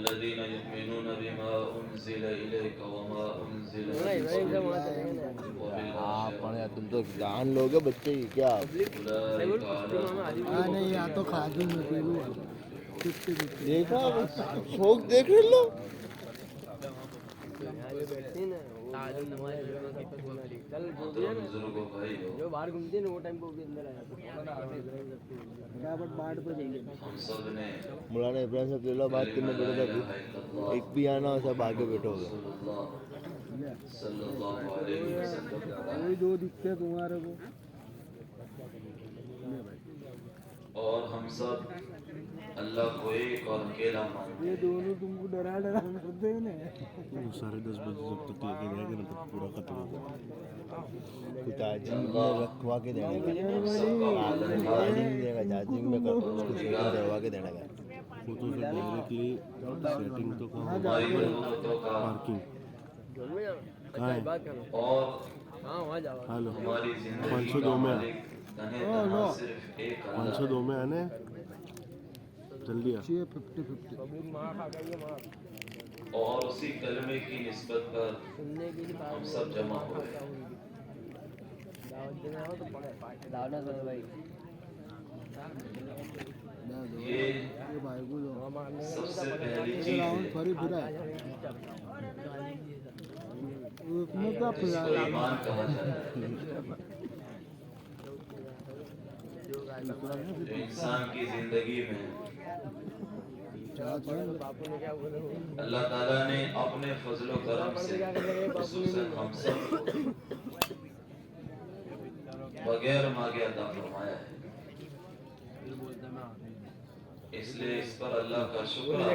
والذین یؤمنون بما انزل الیک وما انزل ہاں تم تو جان لوگے بچے کی کیا نہیں یا تو کھاجو میں پیلو دیکھا شوق دیکھ لو بزرگوں بھائی جو باہر گھومتے ہیں نا وہ ٹائم پہ بھی اندر آیا باڑ پہ جائیے ہم سب نے مولانا ابراہیم صاحب اللہ بات کرنے بیٹھے تھے ایک بھی آنا سب آگے بیٹھو گے صلی اللہ علیہ وسلم وہی دو دکھتے تمہارے کو اور ہم سب اللہ کو ایک اور اکیلا مانتے یہ دونوں تم کو ڈرا ڈرا کرتے ہیں نا 10:30 بجے جب تک لے کے جائے گا نا تو پورا ختم ہو جائے کچھ عجیب میں رکھوا کے دینے کا عجیب دے گا عجیب میں کچھ دلوا کے دینے کا وہ تو پھر ڈائریکٹلی سیٹنگ تو کہاں ہماری ضرورتوں کا پارکنگ کہاں ہے اور ہلو ہماری زندگی 502 کا میں مالک تنہے تنہا صرف ایک اللہ 502 میں آنے جلدی آ 50-50 اور اسی کلمے کی نسبت پر ہم سب جمع ہوئے یہ سب سے پہلی چیز ہے جس کو ایمان کہا جاتا ہے جو انسان کی زندگی میں اللہ تعالیٰ نے اپنے فضل و کرم سے خصوصاً ہم سب کو بغیر مانگے عطا فرمایا ہے اس لیے اس پر اللہ کا شکر ہے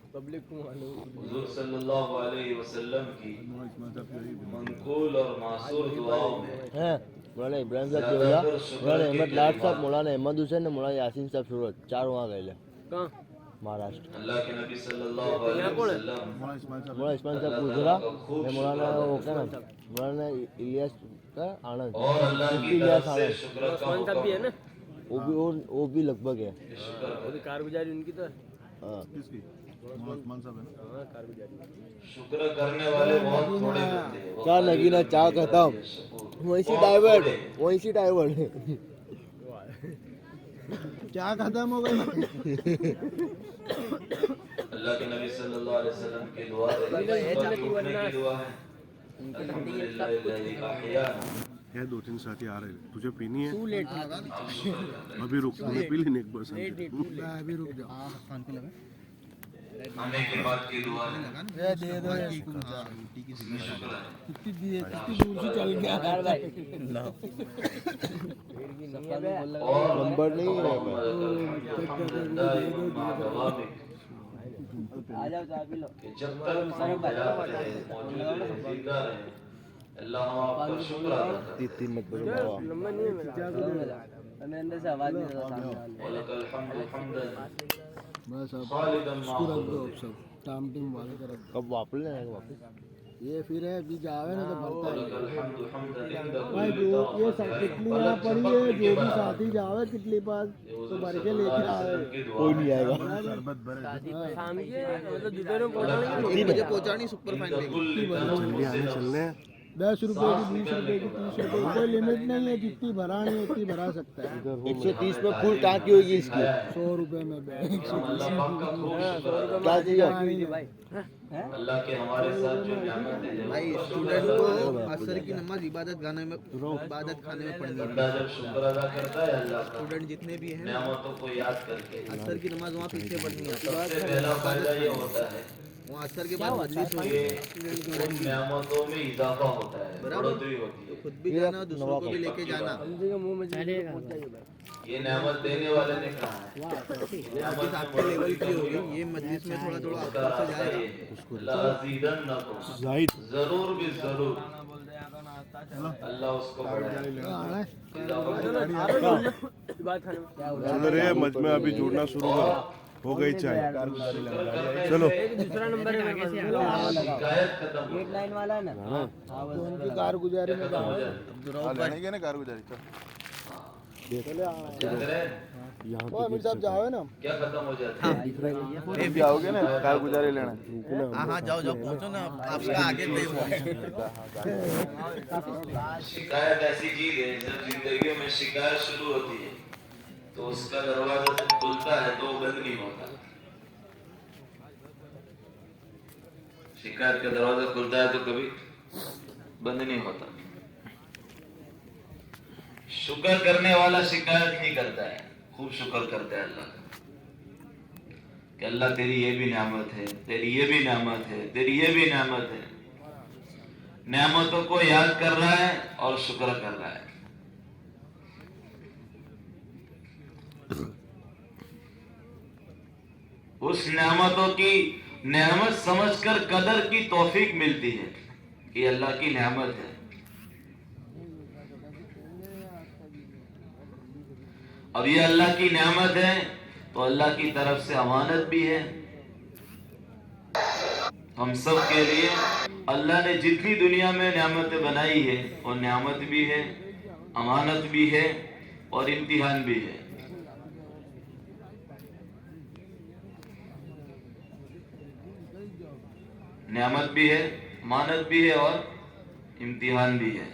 حضور صلی اللہ علیہ وسلم کی منقول اور معصور دعاؤں میں مولانا ابراہیم صاحب جو ہے مولانا احمد لاٹ صاحب مولانا احمد حسین مولانا یاسین صاحب سورت چار وہاں گئے مہاراشٹر اللہ کے نبی صلی اللہ علیہ وسلم مولانا اسمان صاحب گجرا مولانا وہ کیا نام مولانا الیاس کا آنند اور اللہ کی الیاس طرف سے آنند شکر کا حکم ہے وہ بھی لگ بھگ ہے کارگزاری ان کی تو ہاں شکر کرنے والے بہت تھوڑے ہوتے ہیں کیا نگینا چاہ کہتا ہوں وہیں سے ڈائیورٹ کیا ختم ہو گئی اللہ کے نبی صلی اللہ علیہ وسلم کی دعا ہے دعا ہے الحمدللہ الذی احیانا ہے 2-3 ساتھی آ رہے ہیں تجھے پینی ہے ابھی رک میں پی لینے ایک بار ابھی رک جاؤ ہمیں کے بعد کی دعا ہے دے دو کتنی شکر ہے کتنی دور سے چل گیا اور نمبر نہیں ہے کہ جب تک ہم حیات رہے موجود رہے زندہ رہے اللہ ہم آپ کا شکر ادا کرتے تین مت بولو وَلَكَ الْحَمْدُ حَمْدًا بس اب خالداً اس کو رکھ دو اب سب ٹام ٹیم والے کا رکھ دو کب واپس لینا ہے واپس یہ پھر ہے ابھی جاوے نا تو بھرتا وَلَكَ ہے الْحَمْدُ حَمْدًا عِنْدَ بھائی كُلِّ جو یہ سب طَرَفٍ کتلی یہاں پڑی ہے جو بھی ساتھی جاوے کتلی پاس تو بھر کے لے کے آوے کوئی نہیں آئے گا شام کے مطلب دوپہر میں پہنچانی سپر فائن جلدی آنے چلنے 10 روپے کی 20 روپے کی 30 روپے کی کوئی لمٹ نہیں ہے جتنی بھرانی ہے اتنی بھرا سکتا ہے 130 میں فل ٹانکی ہوگی اس کی 100 روپے میں اللہ پاک کا خوب شکر ادا کیا چاہیے اللہ کے ہمارے ساتھ جو نعمتیں ہیں بھائی اسٹوڈنٹ کو عصر کی نماز عبادت کھانے میں پڑھنی ہے بندہ جب شکر ادا کرتا ہے اللہ کا اسٹوڈنٹ جتنے بھی ہیں نعمتوں کو یاد کر کے عصر کی نماز وہاں پیچھے پڑھنی ہے سب سے پہلا فائدہ یہ ہوتا ہے وہاں عصر کے بعد مجلس کہ ہوگی ان نعمتوں میں اضافہ ہوتا ہے بڑھوتری ہوتی ہے خود بھی جانا اور دوسروں کو بھی لے کے جانا یہ نعمت دینے والے نے کہا ہے مجلس آپ کے لیول کی ہوگی یہ مجلس میں تھوڑا تھوڑا آپ سے جائے گا لَأَزِيدَنَّكُمْ زاہد ضرور بھی ضرور اللہ اس کو بڑھائے چل رہے ہیں مجمع ابھی جڑنا شروع ہو گئی چائے چلو شکایت ختم ہو لائن والا نا ان کی کارگزاری میں کارگزاری जाते रहे यहाँ वो अमीर साहब जाओ ना क्या खत्म हो जाता है? भी आओगे ना कारगुजारी लेना। हाँ हाँ जाओ जाओ पहुँचो ना, आपका आगे शिकायत ऐसी चीज है, जब जिंदगी में शिकायत शुरू होती है तो उसका दरवाजा जब खुलता है तो वो बंद नहीं होता। शिकायत का दरवाजा खुलता है तो कभी बंद नहीं होता। शुक्र करने वाला शिकायत नहीं करता है, खूब शुक्र करता है अल्लाह का कि अल्लाह तेरी ये भी नेमत है, तेरी ये भी नेमत है, तेरी ये भी नेमत है। नेमतों को याद कर रहा है और शुक्र कर रहा है। उस नेमतों की नेमत समझकर कदर की तौफीक मिलती है कि अल्लाह की नेमत है। अब ये अल्लाह की नेमत है तो अल्लाह की तरफ से अमानत भी है हम सब के लिए। अल्लाह ने जितनी दुनिया में नेमतें बनाई है वो नेमत भी है, अमानत भी है और इम्तिहान भी है। नेमत भी है, अमानत भी है और इम्तिहान भी है।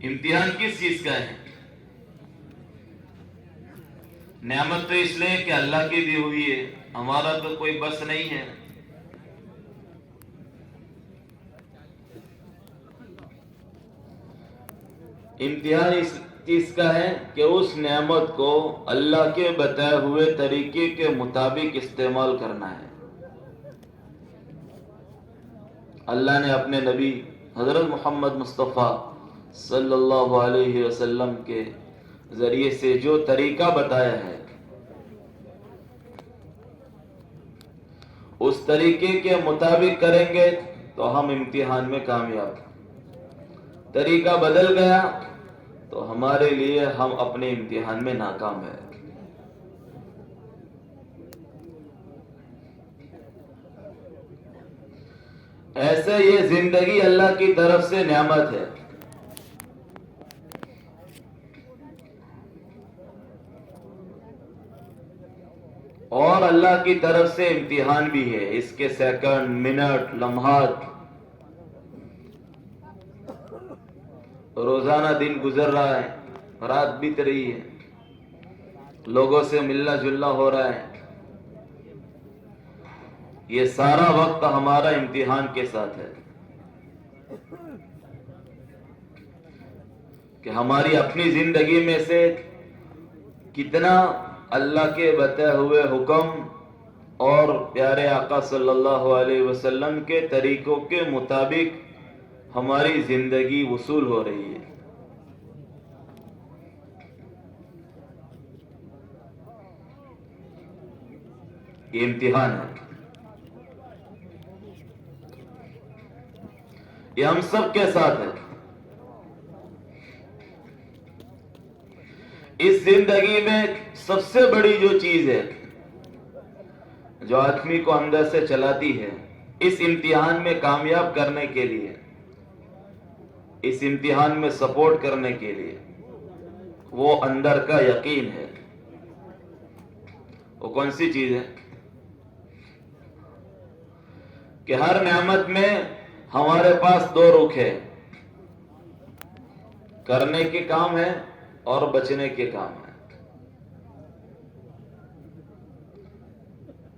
इम्तिहान किस चीज का है? नेमत तो इसलिए कि अल्लाह की दी हुई है, हमारा तो कोई बस नहीं है। इम्तिहान इस चीज का है कि उस नेमत को अल्लाह के बताए हुए तरीके के मुताबिक इस्तेमाल करना है। अल्लाह ने अपने नबी हजरत मोहम्मद मुस्तफ़ा सल्लल्लाहु अलैहि वसल्लम के जरिए से जो तरीका बताया है उस तरीके के मुताबिक करेंगे तो हम इम्तिहान में कामयाब। तरीका बदल गया तो हमारे लिए हम अपने इम्तिहान में नाकाम है। ऐसे ये जिंदगी अल्लाह की तरफ से नेमत है। और अल्लाह की तरफ से इम्तिहान भी है। इसके सेकंड, मिनट, लम्हात, रोजाना दिन गुजर रहा है, रात बीत रही है, लोगों से मिलना जुलना हो रहा है। ये सारा वक्त हमारा इम्तिहान के साथ है कि हमारी अपनी जिंदगी में से कितना अल्लाह के बताए हुए हुक्म और प्यारे आका सल्लल्लाहु अलैहि वसल्लम के तरीकों के मुताबिक हमारी जिंदगी वसूल हो रही है। ये इम्तिहान है, ये हम सब के साथ है। इस जिंदगी में सबसे बड़ी जो चीज है जो आदमी को अंदर से चलाती है इस इम्तिहान में कामयाब करने के लिए, इस इम्तिहान में सपोर्ट करने के लिए, वो अंदर का यकीन है। वो कौन सी चीज है कि हर नेमत में हमारे पास दो रुख है, करने के काम है और बचने के काम है।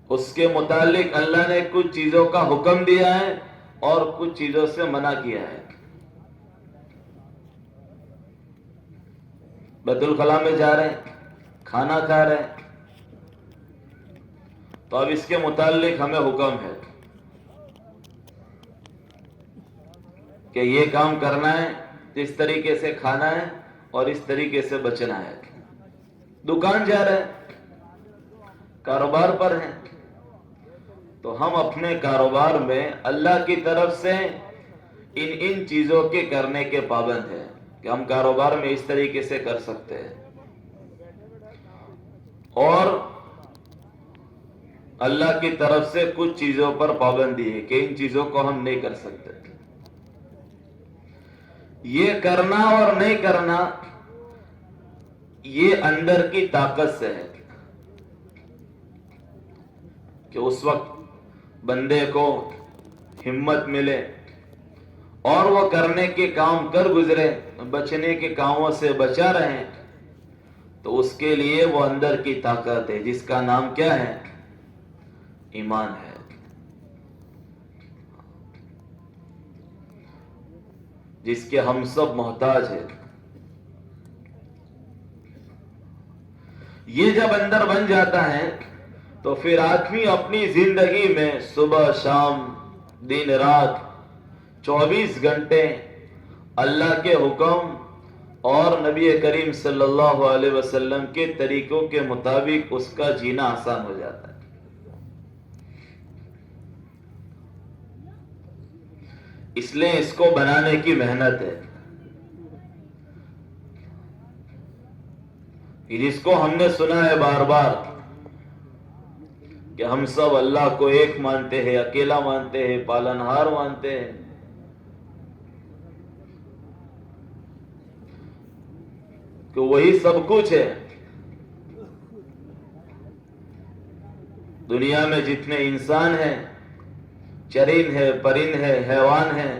उसके मुतालिक अल्लाह ने कुछ चीजों का हुक्म दिया है और कुछ चीजों से मना किया है। बैतुल खला में जा रहे हैं, खाना खा रहे हैं, तो अब इसके मुतालिक हमें हुक्म है कि ये काम करना है, इस तरीके से खाना है और इस तरीके से बचना है। दुकान जा रहे हैं, कारोबार पर हैं, तो हम अपने कारोबार में अल्लाह की तरफ से इन चीजों के करने के पाबंद हैं कि हम कारोबार में इस तरीके से कर सकते हैं, और अल्लाह की तरफ से कुछ चीजों पर पाबंदी है कि इन चीजों को हम नहीं कर सकते। ये करना और नहीं करना یہ اندر کی طاقت سے ہے کہ اس وقت بندے کو ہمت ملے اور وہ کرنے کے کام کر گزرے، بچنے کے کاموں سے بچا رہے، تو اس کے لیے وہ اندر کی طاقت ہے جس کا نام کیا ہے؟ ایمان ہے۔ جس کے ہم سب محتاج ہیں۔ یہ جب اندر بن جاتا ہے تو پھر آدمی اپنی زندگی میں صبح شام دن رات 24 گھنٹے اللہ کے حکم اور نبی کریم صلی اللہ علیہ وسلم کے طریقوں کے مطابق اس کا جینا آسان ہو جاتا ہے۔ اس لیے اس کو بنانے کی محنت ہے، جس کو ہم نے سنا ہے بار بار کہ ہم سب اللہ کو ایک مانتے ہیں، اکیلا مانتے ہیں، پالنہار مانتے ہیں، کہ وہی سب کچھ ہے۔ دنیا میں جتنے انسان ہیں، چرند ہے، پرند ہے، حیوان ہے،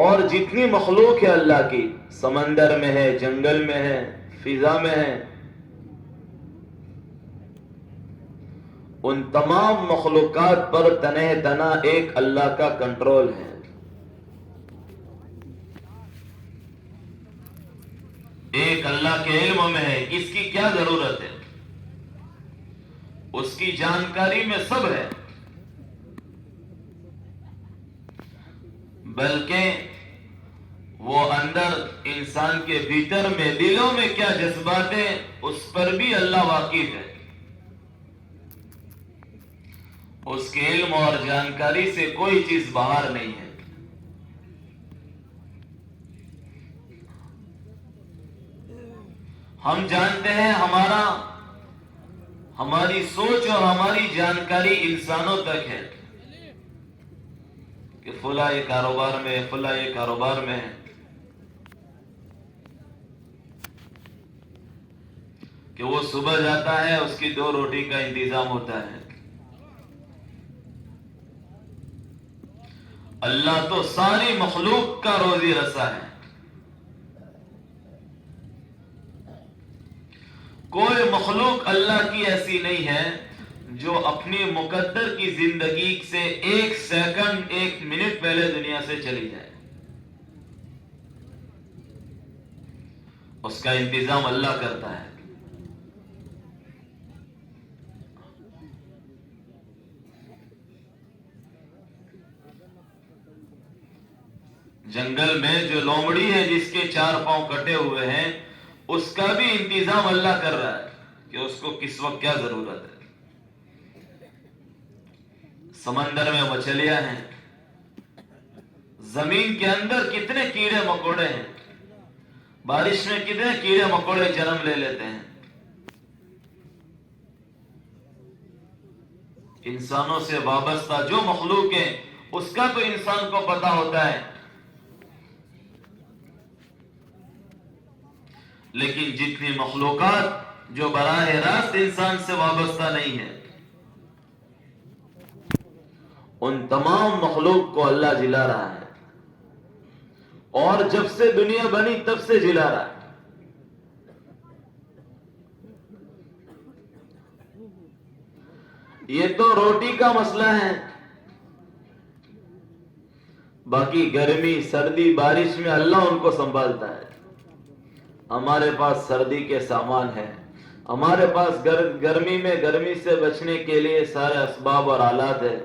اور جتنی مخلوق ہے اللہ کی، سمندر میں ہے، جنگل میں ہے، فضا میں ہے، ان تمام مخلوقات پر تنہ تنہ ایک اللہ کا کنٹرول ہے۔ ایک اللہ کے علم میں ہے، اس کی کیا ضرورت ہے؟ اس کی جانکاری میں سب ہے، بلکہ وہ اندر انسان کے بھیتر میں دلوں میں کیا جذبات ہیں اس پر بھی اللہ واقف ہے۔ اس کے علم اور جانکاری سے کوئی چیز باہر نہیں ہے۔ ہم جانتے ہیں ہماری سوچ اور ہماری جانکاری انسانوں تک ہے کہ فلاں یہ کاروبار میں، فلاں یہ کاروبار میں ہے، کہ وہ صبح جاتا ہے، اس کی 2 روٹی کا انتظام ہوتا ہے۔ اللہ تو ساری مخلوق کا روزی رسا ہے۔ کوئی مخلوق اللہ کی ایسی نہیں ہے جو اپنی مقدر کی زندگی سے 1 سیکنڈ 1 منٹ پہلے دنیا سے چلی جائے۔ اس کا انتظام اللہ کرتا ہے۔ جنگل میں جو لومڑی ہے جس کے 4 پاؤں کٹے ہوئے ہیں، اس کا بھی انتظام اللہ کر رہا ہے کہ اس کو کس وقت کیا ضرورت ہے۔ سمندر میں مچھلیاں ہیں، زمین کے اندر کتنے کیڑے مکوڑے ہیں، بارش میں کتنے کیڑے مکوڑے جنم لے لیتے ہیں۔ انسانوں سے وابستہ جو مخلوق ہے اس کا تو انسان کو پتا ہوتا ہے، لیکن جتنی مخلوقات جو براہ راست انسان سے وابستہ نہیں ہے، ان تمام مخلوق کو اللہ جلا رہا ہے، اور جب سے دنیا بنی تب سے جلا رہا ہے۔ یہ تو روٹی کا مسئلہ ہے، باقی گرمی سردی بارش میں اللہ ان کو سنبھالتا ہے۔ ہمارے پاس سردی کے سامان ہے، ہمارے پاس گرمی میں گرمی سے بچنے کے لیے سارے اسباب اور آلات ہے،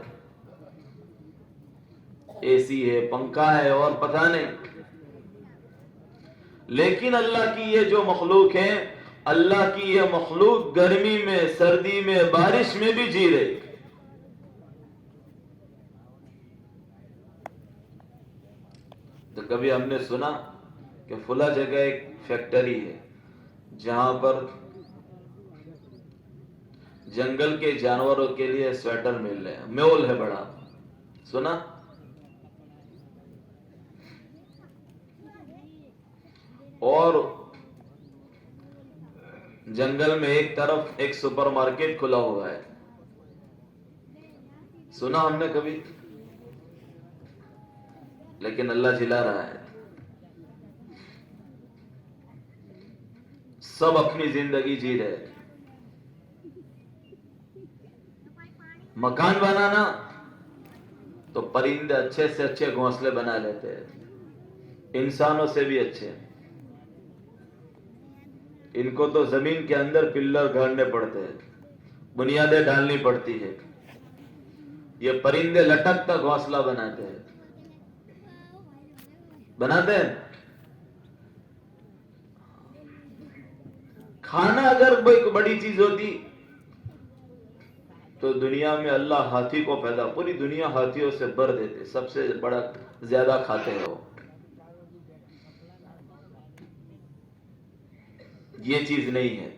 اے سی ہے، پنکھا ہے، اور پتہ نہیں۔ لیکن اللہ کی یہ جو مخلوق ہے، اللہ کی یہ مخلوق گرمی میں، سردی میں، بارش میں بھی جی رہی۔ تو کبھی ہم نے سنا کہ فلاں جگہ ایک فیکٹری ہے جہاں پر جنگل کے جانوروں کے لیے سویٹر مل رہے ہیں، مول ہے بڑا، سنا؟ اور जंगल में एक तरफ एक सुपरमार्केट खुला हुआ है, सुना हमने कभी? लेकिन अल्लाह जिला रहा है। सब अपनी जिंदगी जी रहे। मकान बनाना तो परिंदे अच्छे से अच्छे घोंसले बना लेते हैं, इंसानों से भी अच्छे। इनको तो जमीन के अंदर पिल्लर गाड़ने पड़ते हैं, बुनियादें डालनी पड़ती है। ये परिंदे लटकता घोंसला बनाते हैं, बनाते हैं। खाना अगर कोई बड़ी चीज होती तो दुनिया में अल्लाह हाथी को पैदा, पूरी दुनिया हाथियों से भर देते, सबसे बड़ा ज्यादा खाते हैं वो। ये चीज नहीं है,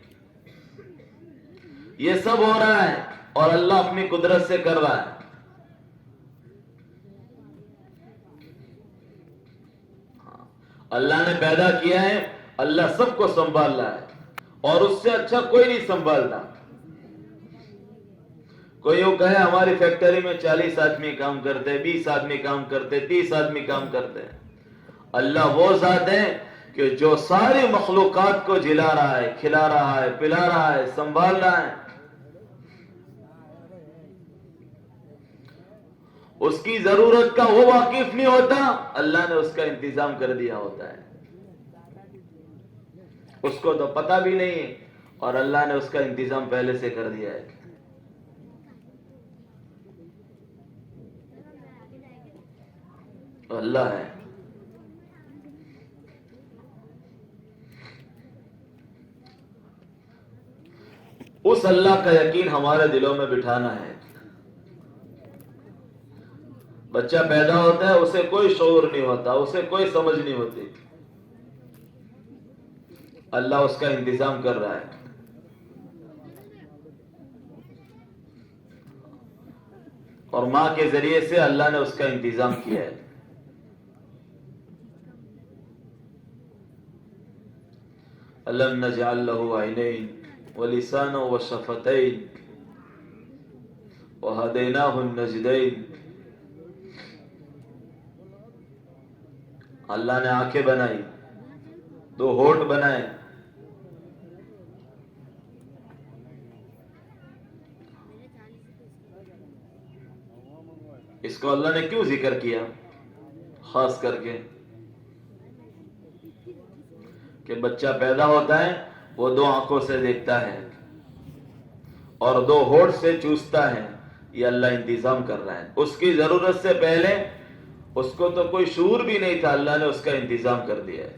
ये सब हो रहा है और अल्लाह अपनी कुदरत से कर रहा है। अल्लाह ने पैदा किया है, अल्लाह सबको संभाल रहा है और उससे अच्छा कोई नहीं संभालता। कोई यूं कहे हमारी फैक्ट्री में 40 आदमी काम करते, 20 आदमी काम करते, 30 आदमी काम करते हैं। अल्लाह वो जात है कि जो सारी मखलूकात को जिला रहा है, खिला रहा है, पिला रहा है, संभाल रहा है। उसकी जरूरत का वो वाकिफ नहीं होता, अल्लाह ने उसका इंतजाम कर दिया होता है। उसको तो पता भी नहीं है और अल्लाह ने उसका इंतजाम पहले से कर दिया है। अल्लाह है। उस अल्लाह का यकीन हमारे दिलों में बिठाना है। बच्चा पैदा होता है, उसे कोई शऊर नहीं होता, उसे कोई समझ नहीं होती, अल्लाह उसका इंतजाम कर रहा है। और मां के जरिए से अल्लाह ने उसका इंतजाम किया है। अलम नजअल लहू ऐनैन व लिसाना व शफतैन व हदैनाहु नजदैन। अल्लाह ने आंखें बनाई, 2 होठ बनाए, इसको अल्लाह ने क्यों जिक्र किया खास करके? कि बच्चा पैदा होता है, वो 2 आंखों से देखता है और 2 होठ से चूसता है। ये अल्लाह इंतजाम कर रहा है। उसकी जरूरत से पहले उसको तो कोई शूर भी नहीं था, अल्लाह ने उसका इंतजाम कर दिया है।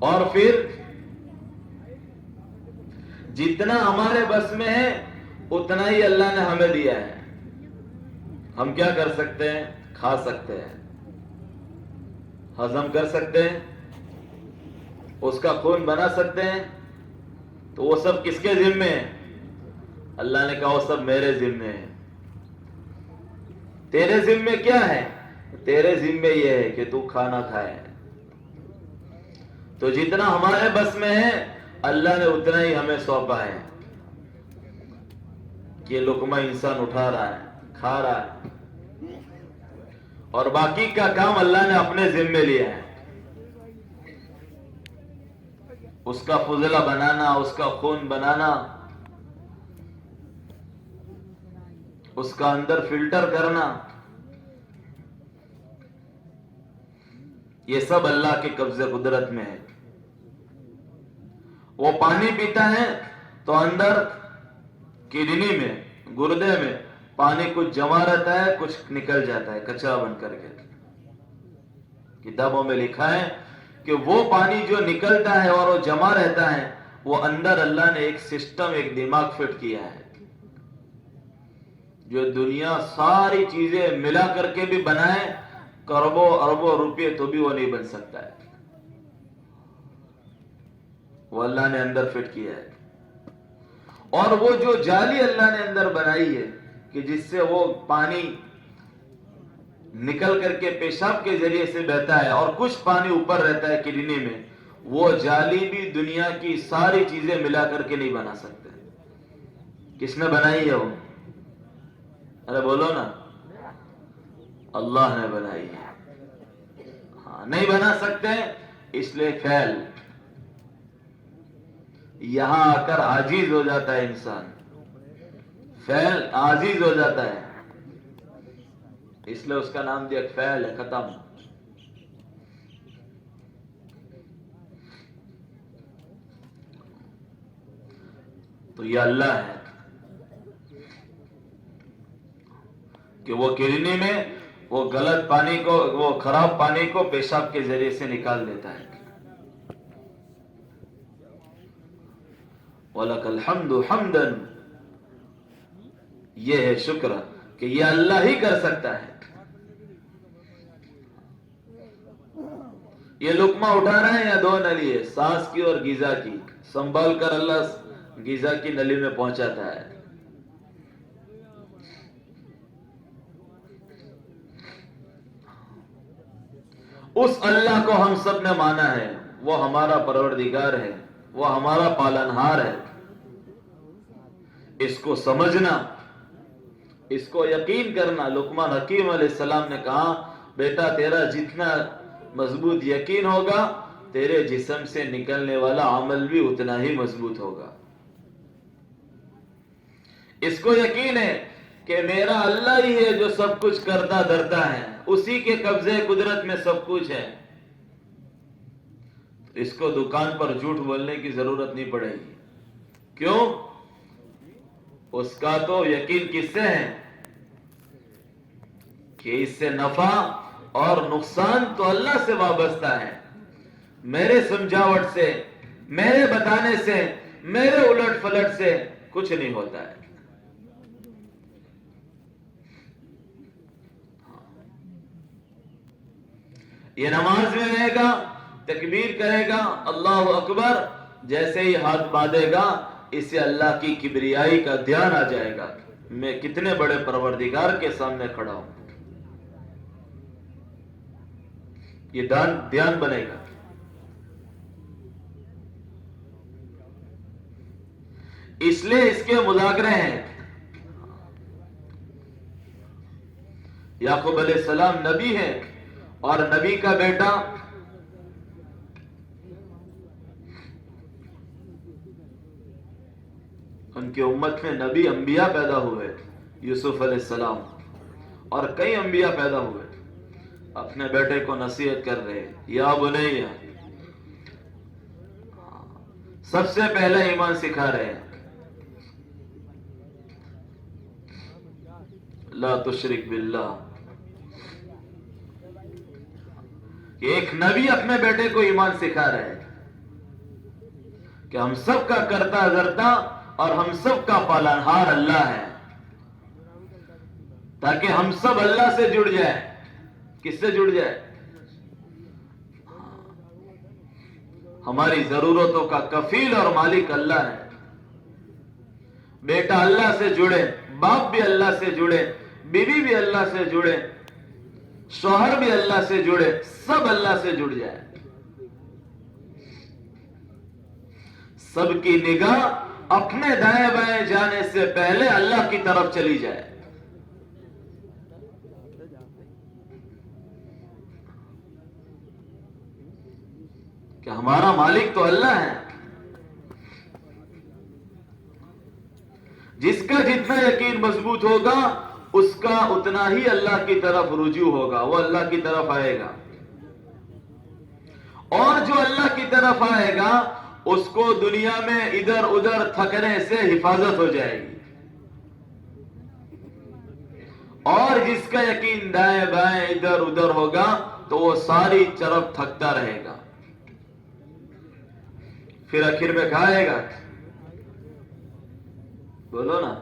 और फिर जितना हमारे बस में है उतना ही अल्लाह ने हमें दिया है। हम क्या कर सकते हैं? खा सकते हैं, हजम कर सकते हैं, उसका खून बना सकते हैं। तो वो सब किसके जिम्मे है? अल्लाह ने कहा वो सब मेरे जिम्मे है। तेरे जिम्मे क्या है? तेरे जिम्मे ये है कि तू खाना खाए। तो जितना हमारे बस में है अल्लाह ने उतना ही हमें सौंपा है कि लुकमा इंसान उठा रहा है, खा रहा है, और बाकी का काम अल्लाह ने अपने जिम्मे लिया है। उसका फुजला बनाना, उसका खून बनाना, उसका अंदर फिल्टर करना, ये सब अल्लाह के कब्जे कुदरत में है। वो पानी पीता है तो अंदर किडनी में, गुर्दे में पानी कुछ जमा रहता है, कुछ निकल जाता है कचरा बन करके। किताबों में लिखा है कि वो पानी जो निकलता है और वो जमा रहता है, वो अंदर अल्लाह ने एक सिस्टम, एक दिमाग फिट किया है। जो दुनिया सारी चीजें मिला करके भी बनाए करोड़ों अरबों रुपये तो भी वो नहीं बन सकता है। वो अल्लाह ने अंदर फिट किया है। और वो जो जाली अल्लाह ने अंदर बनाई है कि जिससे वो पानी निकल करके पेशाब के जरिए से बहता है और कुछ पानी ऊपर रहता है किडनी में, वो जाली भी दुनिया की सारी चीजें मिला करके नहीं बना सकते। किसने बनाई है वो? अरे बोलो ना, अल्लाह ने बनाई है। हाँ, नहीं बना सकते, इसलिए फैल। यहां आकर आजीज हो जाता है इंसान, फैल आजीज हो जाता है, इसलिए उसका नाम दिया फैल है, खत्म। तो ये अल्लाह है कि वो किडनी में वो गलत पानी को, वो खराब पानी को पेशाब के जरिए से निकाल देता है। वलकल हम्दु हम्दन, ये है शुक्र कि ये अल्लाह ही कर सकता है। ये लुकमा उठा रहे हैं या दो नली है, सांस की और गीजा की, संभाल कर अल्लाह गीजा की नली में पहुंचाता है। उस अल्लाह को हम सब ने माना है, वो हमारा परवरदिगार है, वो हमारा पालनहार है। इसको समझना, इसको यकीन करना। लुकमान हकीम अलैहिस्सलाम ने कहा, बेटा तेरा जितना मजबूत यकीन होगा, तेरे जिस्म से निकलने वाला अमल भी उतना ही मजबूत होगा। इसको यकीन है कि मेरा अल्लाह ही है जो सब कुछ करता धरता है, उसी के कब्जे कुदरत में सब कुछ है। इसको दुकान पर झूठ बोलने की जरूरत नहीं पड़ेगी। क्यों? उसका तो यकीन किससे है कि इससे नफा और नुकसान तो अल्लाह से वाबस्ता है। मेरे समझावट से, मेरे बताने से, मेरे उलट पलट से कुछ नहीं होता है। ये नमाज में रहेगा, तकबीर करेगा, अल्लाहु अकबर, जैसे ही हाथ बांधेगा इसे अल्लाह की किबरियाई का ध्यान आ जाएगा, मैं कितने बड़े परवरदिगार के सामने खड़ा हूं। ये ध्यान बनेगा। इसलिए इसके मुजाकरे हैं। याकूब अलैहिस्सलाम नबी है और नबी का बेटा उनके उम्मत में नबी अंबिया पैदा हुए, यूसुफ अलैहिस्सलाम, और कई अंबिया पैदा हुए। अपने बेटे को नसीहत कर रहे, या बुनैया, सबसे पहले ईमान सिखा रहे हैं, ला तुशरिक बिल्लाह। एक नबी अपने बेटे को ईमान सिखा रहे हैं कि हम सब का करता धरता और हम सब का पालनहार अल्लाह है, ताकि हम सब अल्लाह से जुड़ जाए। किससे जुड़ जाए? हमारी जरूरतों का कफील और मालिक अल्लाह है। बेटा अल्लाह से जुड़े, बाप भी अल्लाह से जुड़े, बीवी भी अल्लाह से जुड़े, शौहर भी अल्लाह से जुड़े, सब अल्लाह से जुड़ जाए। सबकी निगाह अपने दाएं बाएं जाने से पहले अल्लाह की तरफ चली जाए। कि हमारा मालिक तो अल्लाह है। जिसका जितना यकीन मजबूत होगा उसका उतना ही अल्लाह की तरफ रुजू होगा, वो अल्लाह की तरफ आएगा। और जो अल्लाह की तरफ आएगा उसको दुनिया में इधर उधर थकने से हिफाजत हो जाएगी। और जिसका यकीन दाएं बाएं इधर उधर होगा तो वो सारी तरफ थकता रहेगा, फिर आखिर में कहाँ आएगा? बोलो ना,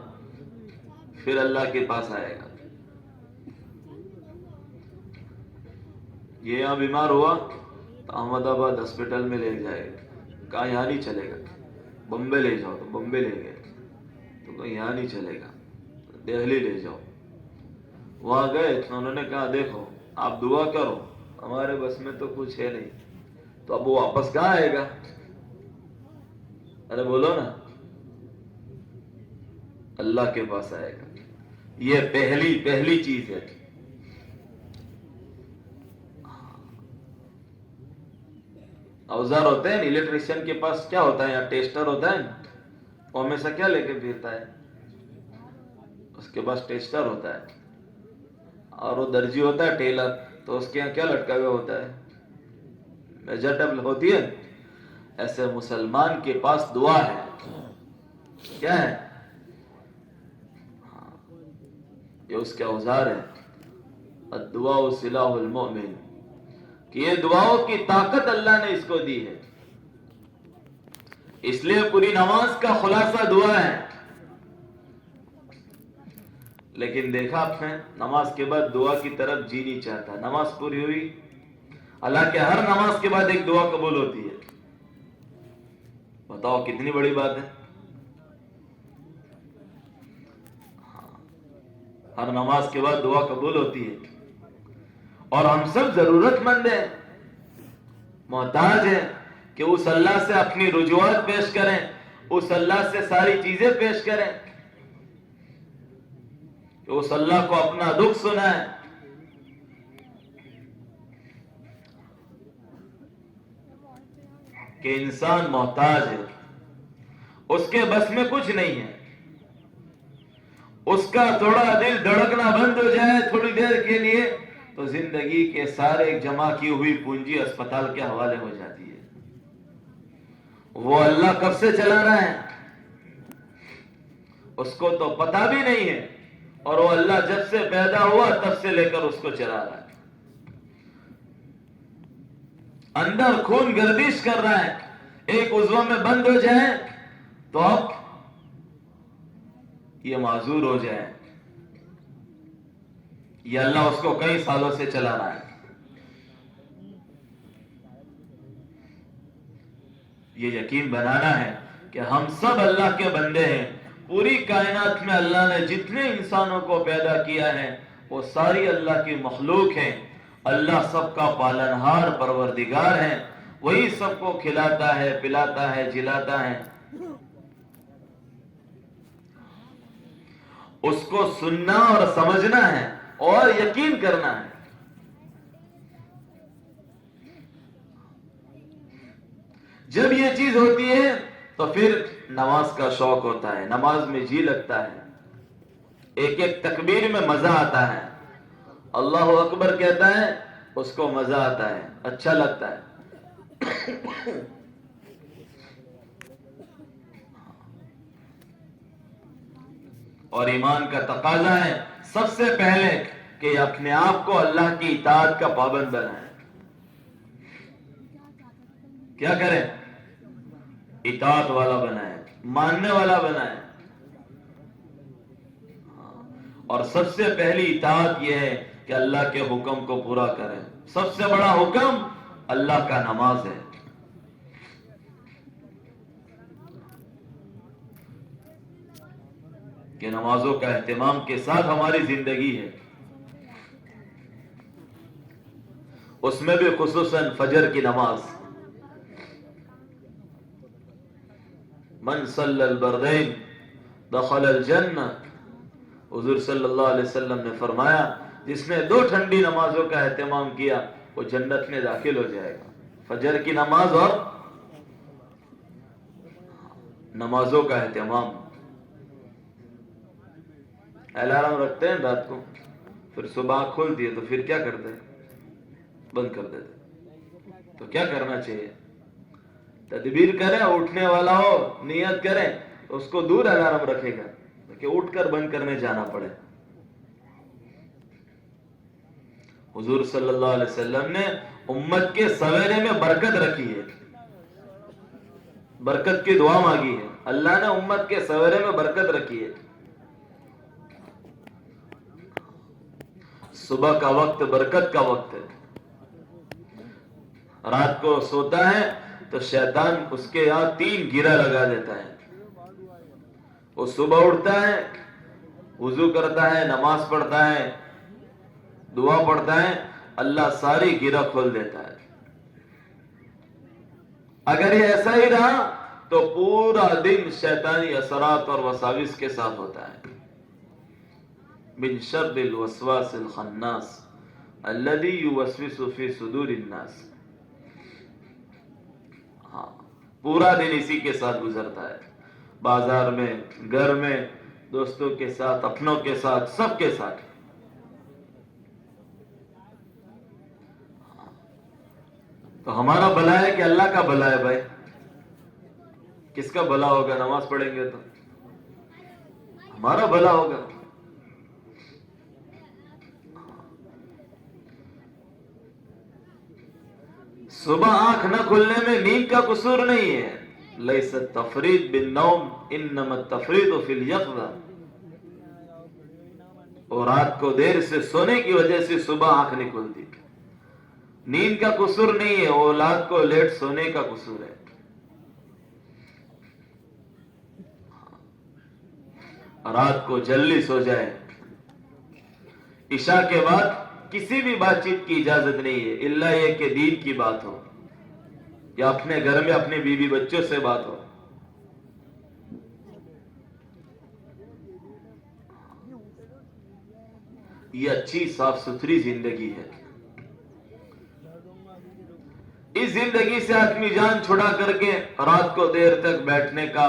फिर अल्लाह के पास आएगा। ये यहां बीमार हुआ तो अहमदाबाद हॉस्पिटल में ले जाएगा, कहा यहां नहीं चलेगा, बम्बे ले जाओ तो बम्बे ले गए, तो कहीं यहां नहीं चलेगा, दिल्ली ले जाओ, वहां गए तो उन्होंने कहा देखो आप दुआ करो, हमारे बस में तो कुछ है नहीं। तो अब वो वापस कहाँ आएगा? अरे बोलो ना, अल्लाह के पास आएगा। ये पहली चीज है। औजार होते हैं, इलेक्ट्रिशियन के पास क्या होता है, यहाँ टेस्टर होता है, वो हमेशा क्या लेके फिरता है? उसके पास टेस्टर होता है। और वो दर्जी होता है टेलर, तो उसके यहाँ क्या लटका हुआ होता है? मेजर होती है। ऐसे मुसलमान के पास दुआ है। क्या है? ये उसके औजार है। दुआ सिलाहुल मोमिन, कि ये दुआओं की ताकत अल्लाह ने इसको दी है। इसलिए पूरी नमाज का खुलासा दुआ है। लेकिन देखा आपने, नमाज के बाद दुआ की तरफ जी नहीं चाहता। नमाज पूरी हुई, हालांकि हर नमाज के बाद एक दुआ कबूल होती है। बताओ कितनी बड़ी बात है। हर नमाज के बाद दुआ कबूल होती है। और हम सब जरूरतमंद हैं, मोहताज हैं कि उस अल्लाह से अपनी रुजुआत पेश करें, उस अल्लाह से सारी चीजें पेश करें, कि उस अल्लाह को अपना दुख सुनाए। कि इंसान मोहताज है, उसके बस में कुछ नहीं है। उसका थोड़ा दिल धड़कना बंद हो जाए थोड़ी देर के लिए, तो जिंदगी के सारे जमा की हुई पूंजी अस्पताल के हवाले हो जाती है। वो अल्लाह कब से चला रहा है उसको तो पता भी नहीं है, और वो अल्लाह जब से पैदा हुआ तब से लेकर उसको चला रहा है। अंदर खून गर्दिश कर रहा है, एक उज़्व में बंद हो जाए तो अब ये माजूर हो जाए। ये अल्लाह उसको कई सालों से चला रहा है। ये यकीन बनाना है कि हम सब अल्लाह के बंदे हैं। पूरी कायनात में अल्लाह ने जितने इंसानों को पैदा किया है वो सारी अल्लाह की मखलूक हैं। अल्लाह सबका पालनहार परवरदिगार है। वही सबको खिलाता है, पिलाता है, जिलाता है। उसको सुनना और समझना है और यकीन करना है। जब ये चीज होती है तो फिर नमाज का शौक होता है, नमाज में जी लगता है। एक एक तकबीर में मजा आता है। अल्लाह अकबर कहता है उसको मजा आता है, अच्छा लगता है। और ईमान का तकाजा है सबसे पहले कि अपने आप को अल्लाह की इताअत का पाबंद बनाए। क्या करें? इताअत वाला बनाए, मानने वाला बनाए। और सबसे पहली इताअत यह है कि अल्लाह के हुक्म को पूरा करें। सबसे बड़ा हुक्म अल्लाह का नमाज है। कि नमाजों का एहतिमाम के साथ हमारी जिंदगी है। उसमें भी खुसूसन फजर की नमाज। मन सल्लल बरदैन दखलल जन्नत। हुजूर सल्लल्लाहु अलैहि वसल्लम ने फरमाया जिसने 2 ठंडी नमाजों का एहतिमाम किया वो जन्नत में दाखिल हो जाएगा। फजर की नमाज और नमाजों का एहतिमाम। अलार्म रखते हैं रात को, फिर सुबह खुलती है तो फिर क्या करते हैं? बंद कर देते। तो क्या करना चाहिए? तदबीर करें, उठने वाला हो नियत करें तो उसको दूर अलार्म रखेगा कि उठकर बंद करने जाना पड़े। हुजूर सल्लल्लाहु अलैहि वसल्लम ने उम्मत के सवेरे में बरकत रखी है, बरकत की दुआ मांगी है। अल्लाह ने उम्मत के सवेरे में बरकत रखी है। सुबह का वक्त बरकत का वक्त है। रात को सोता है तो शैतान उसके यहां 3 गिरा लगा देता है। वो सुबह उठता है, वुजू करता है, नमाज पढ़ता है, دعا پڑھتا ہے اللہ ساری گرہ کھول دیتا ہے. اگر یہ ایسا ہی رہا تو پورا دن شیطانی اثرات اور وساوس کے ساتھ ہوتا ہے. من شر الوسواس الخناس الذي يوسوس في صدور الناس. ہاں پورا دن اسی کے ساتھ گزرتا ہے، بازار میں، گھر میں، دوستوں کے ساتھ، اپنوں کے ساتھ، سب کے ساتھ. تو ہمارا بھلا ہے کہ اللہ کا بھلا ہے بھائی؟ کس کا بھلا ہوگا؟ نماز پڑھیں گے تو ہمارا بھلا ہوگا. صبح آنکھ نہ کھلنے میں نیند کا قصور نہیں ہے. لیس التفرید بالنوم انما التفرید فی الیقظہ. اور رات کو دیر سے سونے کی وجہ سے صبح آنکھ نہیں کھلتی. نیند کا قصور نہیں ہے، اولاد کو لیٹ سونے کا قصور ہے. رات کو جلدی سو جائے. عشاء کے بعد کسی بھی بات چیت کی اجازت نہیں ہے الا یہ کہ دین کی بات ہو یا اپنے گھر میں اپنے بیوی بچوں سے بات ہو. یہ اچھی صاف ستھری زندگی ہے. اس زندگی سے آدمی جان چھڑا کر کے رات کو دیر تک بیٹھنے کا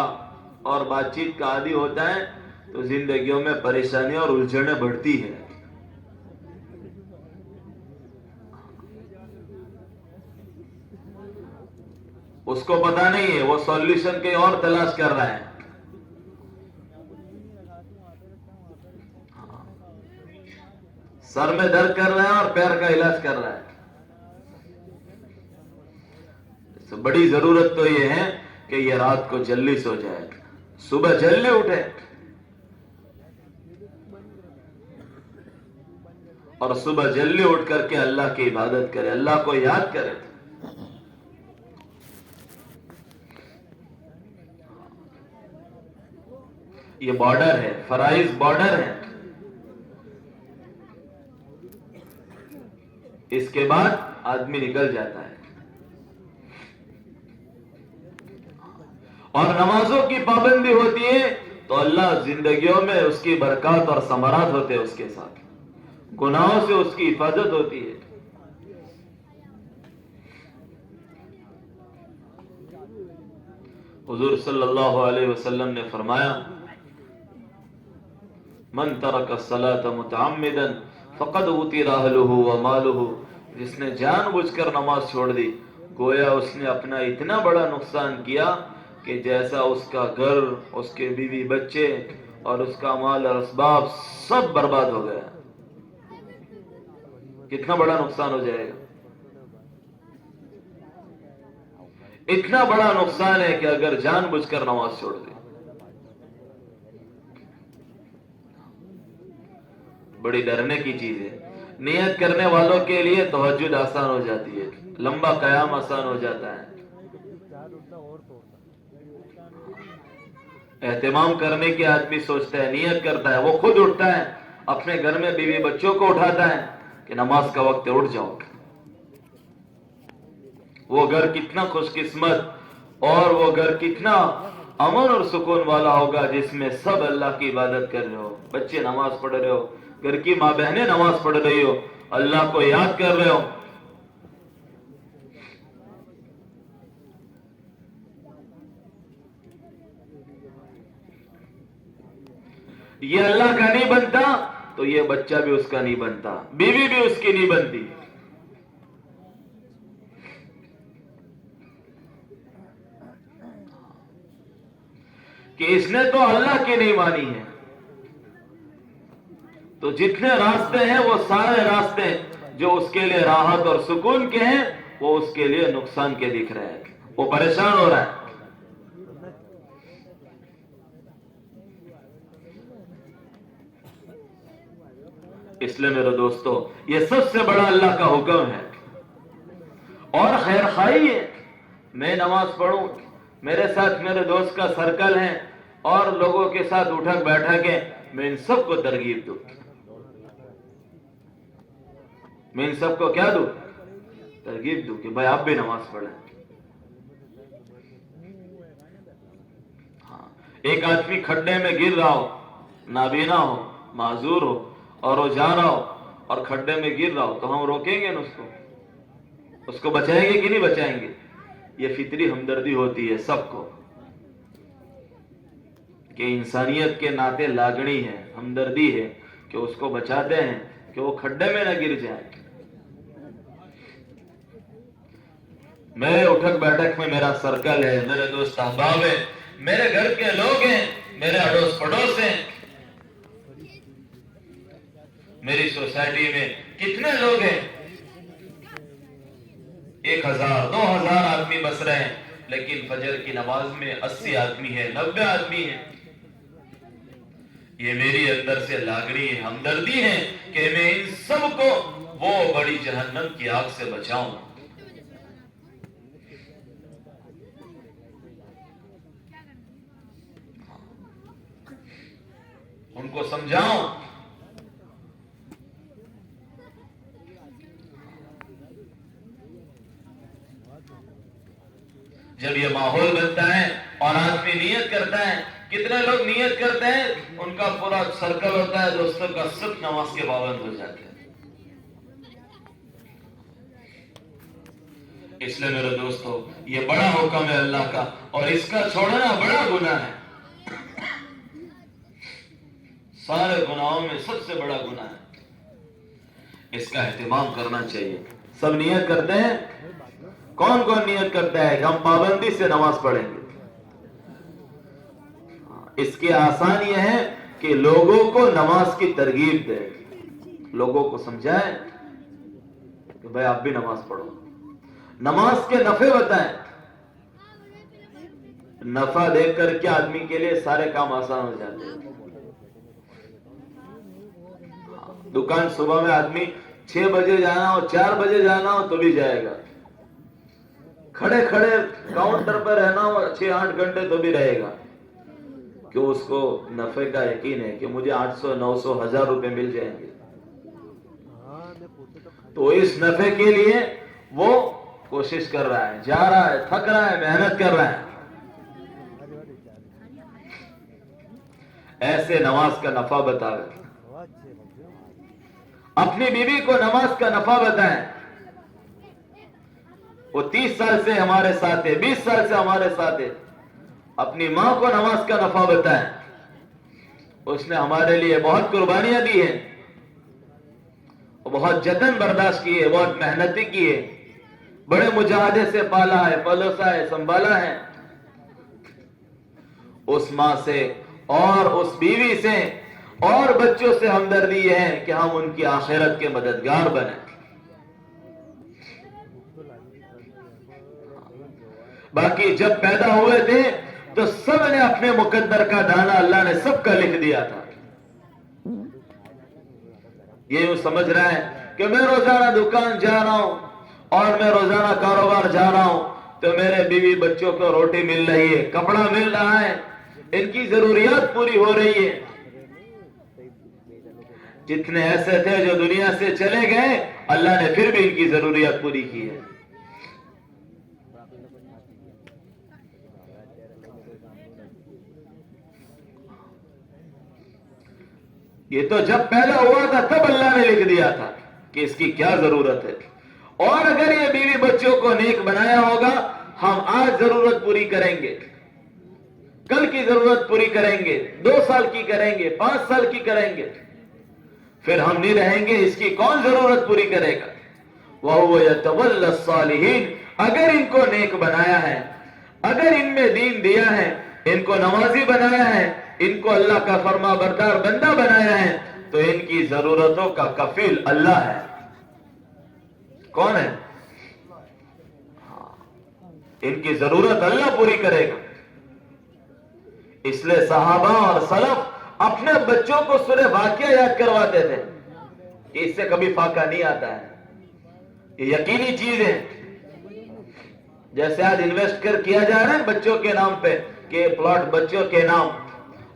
اور بات چیت کا عادی ہوتا ہے تو زندگیوں میں پریشانیاں اور الجھنیں بڑھتی ہیں. اس کو پتا نہیں ہے، وہ سولوشن کہیں اور تلاش کر رہا ہے. سر میں درد کر رہا ہے اور پیر کا علاج کر رہا ہے. بڑی ضرورت تو یہ ہے کہ یہ رات کو جلدی سو جائے، صبح جلدی اٹھے اور صبح جلدی اٹھ کر کے اللہ کی عبادت کرے، اللہ کو یاد کرے. یہ بارڈر ہے، فرائض بارڈر ہے. اس کے بعد آدمی نکل جاتا ہے. اور نمازوں کی پابندی ہوتی ہے تو اللہ زندگیوں میں اس کی برکات اور ثمرات ہوتے ہیں اس کے ساتھ. گناہوں سے اس کی حفاظت ہوتی ہے. حضور صلی اللہ علیہ وسلم نے فرمایا من ترک الصلاۃ متعمدا فقد اوتر اہلہ ومالہ. جس نے جان بوجھ کر نماز چھوڑ دی گویا اس نے اپنا اتنا بڑا نقصان کیا کہ جیسا اس کا گھر، اس کے بیوی بچے اور اس کا مال اور اسباب سب برباد ہو گیا. کتنا بڑا نقصان ہو جائے گا. اتنا بڑا نقصان ہے کہ اگر جان بوجھ کر نماز چھوڑ دی. بڑی ڈرنے کی چیز ہے. نیت کرنے والوں کے لیے تہجد آسان ہو جاتی ہے، لمبا قیام آسان ہو جاتا ہے. اہتمام کرنے کی آدمی سوچتا ہے، نیت کرتا ہے، وہ خود اٹھتا ہے، اپنے گھر میں بیوی بچوں کو اٹھاتا ہے کہ نماز کا وقت ہے اٹھ جاؤ. وہ گھر کتنا خوش قسمت اور وہ گھر کتنا امن اور سکون والا ہوگا جس میں سب اللہ کی عبادت کر رہے ہو، بچے نماز پڑھ رہے ہو، گھر کی ماں بہنیں نماز پڑھ رہی ہو، اللہ کو یاد کر رہے ہو. یہ اللہ کا نہیں بنتا تو یہ بچہ بھی اس کا نہیں بنتا، بیوی بھی اس کی نہیں بنتی. کہ اس نے تو اللہ کی نہیں مانی ہے. تو جتنے راستے ہیں وہ سارے راستے جو اس کے لیے راحت اور سکون کے ہیں وہ اس کے لیے نقصان کے دکھ رہے ہیں. وہ پریشان ہو رہا ہے. اس لیے میرے دوستو یہ سب سے بڑا اللہ کا حکم ہے اور خیر خواہی ہے. میں نماز پڑھوں، میرے ساتھ میرے دوست کا سرکل ہے اور لوگوں کے ساتھ اٹھک بیٹھک ہے، میں ان سب کو ترغیب دوں. मैं इन सबको क्या दूं? तरगीब दूं कि भाई आप भी नमाज पढ़ें। हाँ, एक आदमी खड्डे में गिर रहा हो, नाबीना हो, माजूर हो, और वो जा रहा हो और खड्डे में गिर रहा हो, तो हम रोकेंगे ना उसको बचाएंगे कि नहीं बचाएंगे? ये फितरी हमदर्दी होती है सबको, कि इंसानियत के नाते लागणी है, हमदर्दी है, कि उसको बचाते हैं कि वो खड्डे में न गिर जाए। मेरे उठक बैठक में मेरा सर्कल है, मेरे दोस्त अहबाब है, मेरे घर के लोग हैं, मेरे अड़ोस पड़ोस हैं, मेरी सोसाइटी में कितने लोग हैं? 1000 2000 आदमी बस रहे हैं, लेकिन फजर की नमाज में 80 आदमी है, 90 आदमी है। ये मेरी अंदर से लागणी है, हमदर्दी है कि मैं इन सबको वो बड़ी जहन्नम की आग से बचाऊं। उनको समझाऊं। जब ये माहौल बनता है और आदमी नियत करता है, कितने लोग नियत करते हैं, उनका पूरा सर्कल होता है दोस्तों का, सब नमाज के पाबंद हो जाते हैं। इसलिए मेरे दोस्तों, ये बड़ा हुक्म है अल्लाह का, और इसका छोड़ना बड़ा गुनाह है। सारे गुनाहों में सबसे बड़ा गुनाह है, इसका एहतिमाम करना चाहिए। सब नियत करते हैं, कौन कौन नियत करता है कि हम पाबंदी से नमाज पढ़ेंगे? इसकी आसान यह है कि लोगों को नमाज की तरगीब दे, लोगों को समझाए कि भाई आप भी नमाज पढ़ो, नमाज के नफे बताएं। नफा देख करके आदमी के लिए सारे काम आसान हो जाते हैं। दुकान सुबह में आदमी 6 बजे जाना हो, 4 बजे जाना हो तो भी जाएगा, खड़े खड़े काउंटर पर रहना हो 6-8 घंटे तो भी रहेगा, क्यों? उसको नफे का यकीन है कि मुझे 800 900 1000 रुपए मिल जाएंगे। तो इस नफे के लिए वो कोशिश कर रहा है, जा रहा है, थक रहा है, मेहनत कर रहा है। ऐसे नमाज का नफा बतावे, अपनी बीवी को नमाज का नफा बताएं। वो 30 साल से हमारे साथ है, 20 साल से हमारे साथ है। अपनी मां को नमाज का नफा बताएं, उसने हमारे लिए बहुत कुर्बानियां दी हैं, बहुत जतन बर्दाश्त की है, बहुत मेहनती की है, बड़े मुजाहदे से पाला है, पलोसा है, संभाला है। उस मां से और उस बीवी से और बच्चों से हमदर्दी है कि हम उनकी आखिरत के मददगार बने। बाकी जब पैदा हुए थे तो सब ने अपने मुकद्दर का दाना अल्लाह ने सबका लिख दिया था। ये यूं समझ रहा है कि मैं रोजाना दुकान जा रहा हूं और मैं रोजाना कारोबार जा रहा हूं तो मेरे बीवी बच्चों को रोटी मिल रही है, कपड़ा मिल रहा है, इनकी जरूरियात पूरी हो रही है। जितने ऐसे थे जो दुनिया से चले गए, अल्लाह ने फिर भी इनकी जरूरियात पूरी की है। ये तो जब पैदा हुआ था तब अल्लाह ने लिख दिया था कि इसकी क्या जरूरत है। और अगर ये बीवी बच्चों को नेक बनाया होगा, हम आज जरूरत पूरी करेंगे, कल की जरूरत पूरी करेंगे, 2 साल की करेंगे, 5 साल की करेंगे, फिर हम नहीं रहेंगे, इसकी कौन जरूरत पूरी करेगा? वहुव यतवल्ला सालिहीन। अगर इनको नेक बनाया है, अगर इनमें दीन दिया है, इनको नमाजी बनाया है, इनको अल्लाह का फरमा बरदार बंदा बनाया है, तो इनकी जरूरतों का कफील अल्लाह है। कौन है? इनकी जरूरत अल्लाह पूरी करेगा। इसलिए सहाबा और सलफ अपने बच्चों को सूरह वाक़िया याद करवाते थे कि इससे कभी फाका नहीं आता है, ये यकीनी चीज है। जैसे आज इन्वेस्ट किया जा रहा है बच्चों के नाम पे, कि प्लॉट बच्चों के नाम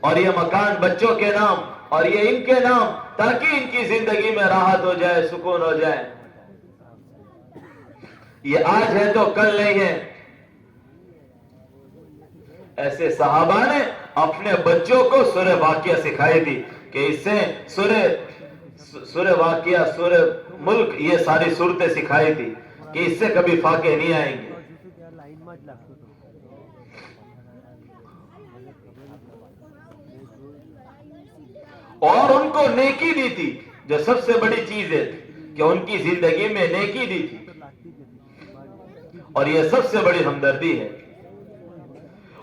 और ये मकान बच्चों के नाम और ये इनके नाम, ताकि इनकी जिंदगी में राहत हो जाए, सुकून हो जाए। یہ آج ہے تو کل نہیں ہے. ایسے صحابہ نے اپنے بچوں کو سورہ واقعہ سکھائی تھی کہ اس سے سورہ واقعہ، سورہ ملک، یہ ساری صورتیں سکھائی تھی کہ اس سے کبھی فاقے نہیں آئیں گے. اور ان کو نیکی دی تھی، جو سب سے بڑی چیز ہے کہ ان کی زندگی میں نیکی دی تھی، اور یہ سب سے بڑی ہمدردی ہے.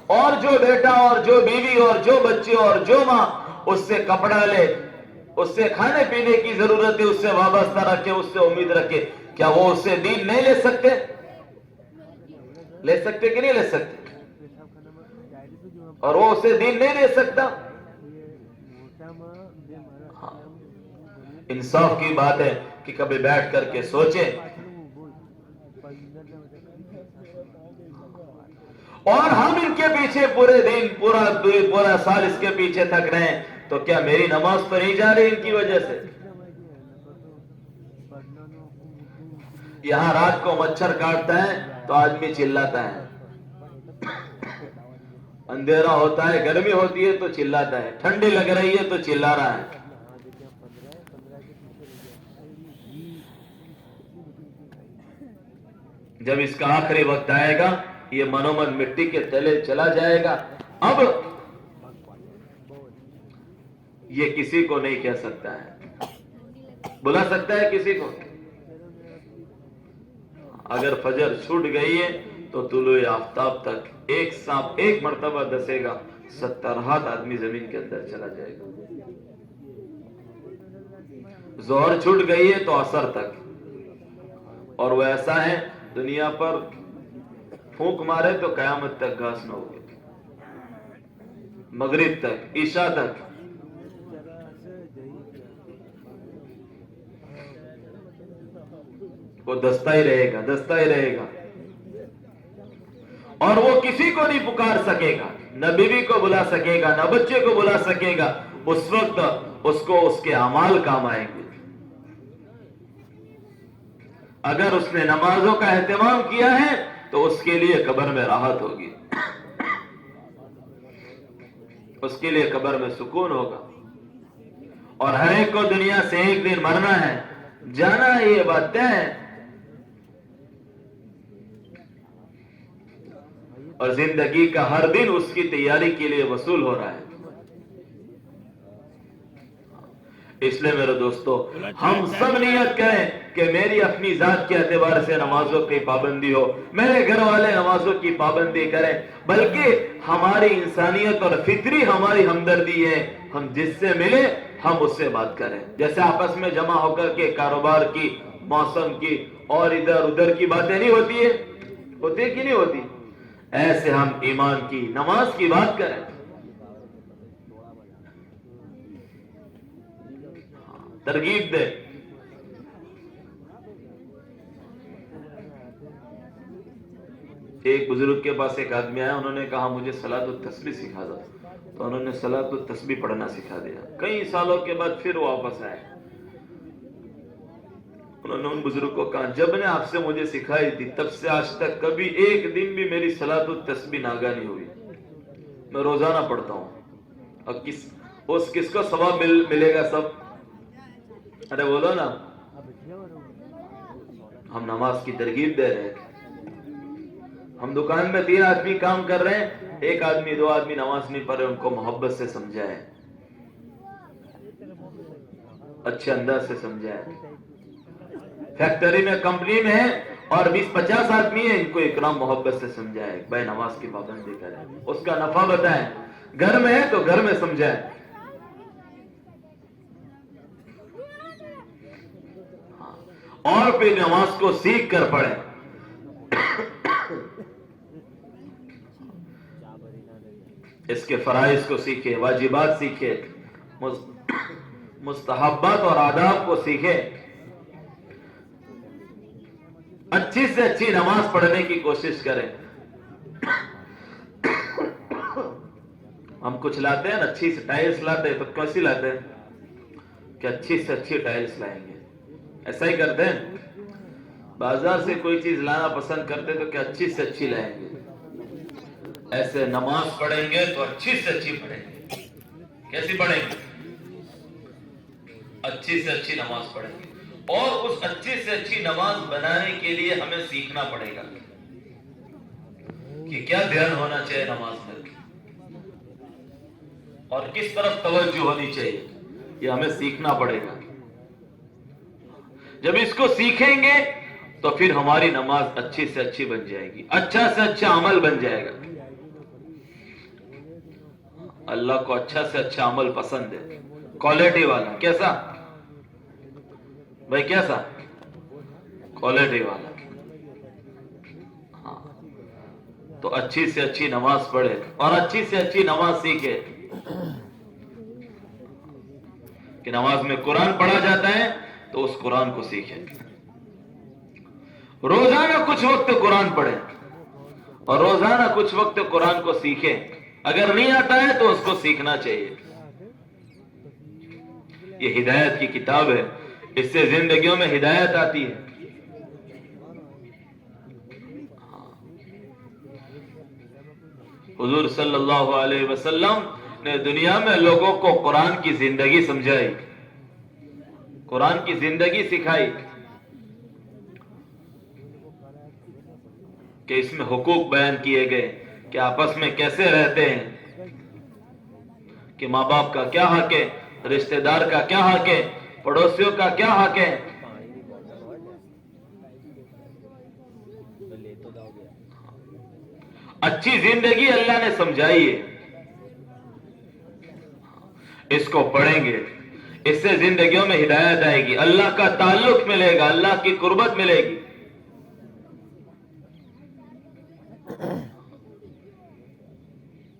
اور جو بیٹا اور جو بیوی اور جو بچے اور جو ماں اس سے کپڑا لے، اس سے کھانے پینے کی ضرورت ہے، اس سے وابستہ رکھے، اس سے امید رکھے، کیا وہ اس سے دین نہیں لے سکتے؟ لے سکتے کہ نہیں لے سکتے؟ اور وہ اسے دین نہیں دے سکتا؟ انصاف کی بات ہے کہ کبھی بیٹھ کر کے سوچیں. اور ہم ان کے پیچھے پورے دن، پورا سال اس کے پیچھے تھک رہے ہیں، تو کیا میری نماز تو نہیں جا رہی ان کی وجہ سے؟ یہاں رات کو مچھر کاٹتا ہے تو آدمی چلاتا ہے، اندھیرا ہوتا ہے، گرمی ہوتی ہے تو چلاتا ہے، ٹھنڈی لگ رہی ہے تو چلا رہا ہے. جب اس کا آخری وقت آئے گا، یہ منومن مٹی کے تلے چلا جائے گا. اب یہ کسی کو نہیں کہہ سکتا ہے، بلا سکتا ہے کسی کو؟ اگر فجر چھوٹ گئی ہے تو طلوع آفتاب تک ایک سانپ ایک مرتبہ دسے گا، 70 ہاتھ آدمی زمین کے اندر چلا جائے گا. ظہر چھوٹ گئی ہے تو عصر تک. اور وہ ایسا ہے، دنیا پر پھونک مارے تو قیامت تک گھاس نہ ہوگی، مغرب تک، عشاء تک. وہ دستہ ہی رہے گا، دستہ ہی رہے گا. اور وہ کسی کو نہیں پکار سکے گا، نہ بیوی کو بلا سکے گا، نہ بچے کو بلا سکے گا. اس وقت اس کو اس کے اعمال کام آئیں گے. اگر اس نے نمازوں کا اہتمام کیا ہے تو اس کے لیے قبر میں راحت ہوگی، اس کے لیے قبر میں سکون ہوگا. اور ہر ایک کو دنیا سے ایک دن مرنا ہے، جانا ہے، یہ بات طے ہے. اور زندگی کا ہر دن اس کی تیاری کے لیے وصول ہو رہا ہے. اس لیے میرے دوستو، ہم سب نیت کریں کہ میری اپنی ذات کے اعتبار سے نمازوں کی پابندی ہو، میرے گھر والے نمازوں کی پابندی کریں، بلکہ ہماری انسانیت اور فطری ہماری ہمدردی ہے، ہم جس سے ملے ہم اس سے بات کریں. جیسے آپس میں جمع ہو کر کے کاروبار کی، موسم کی اور ادھر ادھر کی باتیں نہیں ہوتی ہے، ہوتی ہے کہ نہیں ہوتی؟ ایسے ہم ایمان کی، نماز کی بات کریں. ترغیب دے. ایک بزرگ کے پاس ایک آدمی آیا، انہوں نے کہا مجھے صلاۃ التسبیح سکھا دو. تو انہوں نے صلاۃ التسبیح پڑھنا سکھا دیا. کئی سالوں کے بعد پھر واپس آئے. انہوں نے ان بزرگ کو کہا جب نے آپ سے مجھے سکھائی تھی تب سے آج تک کبھی ایک دن بھی میری صلاۃ التسبیح ناگا نہیں ہوئی. میں روزانہ پڑھتا ہوں. اور کس کو ثواب ملے گا؟ سب. ارے بولو نا. ہم نماز کی ترغیب دے رہے ہیں. ہم دکان میں 3 آدمی کام کر رہے ہیں، ایک آدمی 2 آدمی نماز نہیں پڑھ رہے، ان کو محبت سے سمجھائے، اچھے انداز سے سمجھائے. فیکٹری میں، کمپنی میں ہے اور 20-50 آدمی ہیں، ان کو اکرام محبت سے سمجھائے، بھائی نماز کی پابندی کریں، اس کا نفع بتائیں. گھر میں ہے تو گھر میں سمجھائے. اور پھر نماز کو سیکھ کر پڑھیں. اس کے فرائض کو سیکھے، واجبات سیکھے، مستحبات اور آداب کو سیکھے. اچھی سے اچھی نماز پڑھنے کی کوشش کریں. ہم کچھ لاتے ہیں نا، اچھی سے ٹائلز لاتے ہیں تو کیسی لاتے ہیں کہ اچھی سے اچھی ٹائلز لائیں گے، ایسا ہی کرتے ہیں. बाजार से कोई चीज लाना पसंद करते तो क्या अच्छी से अच्छी लाएंगे, ऐसे नमाज पढ़ेंगे तो अच्छी से अच्छी पढ़ेंगे। कैसी पढ़ेंगे? अच्छी से अच्छी नमाज पढ़ेंगे। और उस अच्छी से अच्छी नमाज बनाने के लिए हमें सीखना पड़ेगा कि क्या ध्यान होना चाहिए नमाज में और किस तरफ तवज्जो होनी चाहिए, ये हमें सीखना पड़ेगा। जब इसको सीखेंगे तो फिर हमारी नमाज अच्छी से अच्छी बन जाएगी, अच्छा से अच्छा अमल बन जाएगा। अल्लाह को अच्छा से अच्छा अमल पसंद है, क्वालिटी वाला। कैसा भाई? कैसा? क्वालिटी वाला। हाँ, तो अच्छी से अच्छी नमाज पढ़े और अच्छी से अच्छी नमाज सीखे। कि नमाज में कुरान पढ़ा जाता है तो उस कुरान को सीखे। रोजाना कुछ वक्त कुरान पढ़े और रोजाना कुछ वक्त कुरान को सीखे। अगर नहीं आता है तो उसको सीखना चाहिए। ये हिदायत की किताब है, इससे जिंदगियों में हिदायत आती है। हुजूर सल्लल्लाहु अलैहि वसल्लम ने दुनिया में लोगों को कुरान की जिंदगी समझाई, कुरान की जिंदगी सिखाई कि इसमें हुकूक बयान किए गए कि आपस में कैसे रहते हैं, कि माँ बाप का क्या हक है, रिश्तेदार का क्या हक है, पड़ोसियों का क्या हक है। अच्छी जिंदगी अल्लाह ने समझाई है। इसको पढ़ेंगे, इससे जिंदगियों में हिदायत आएगी, अल्लाह का ताल्लुक मिलेगा, अल्लाह की कुर्बत मिलेगी।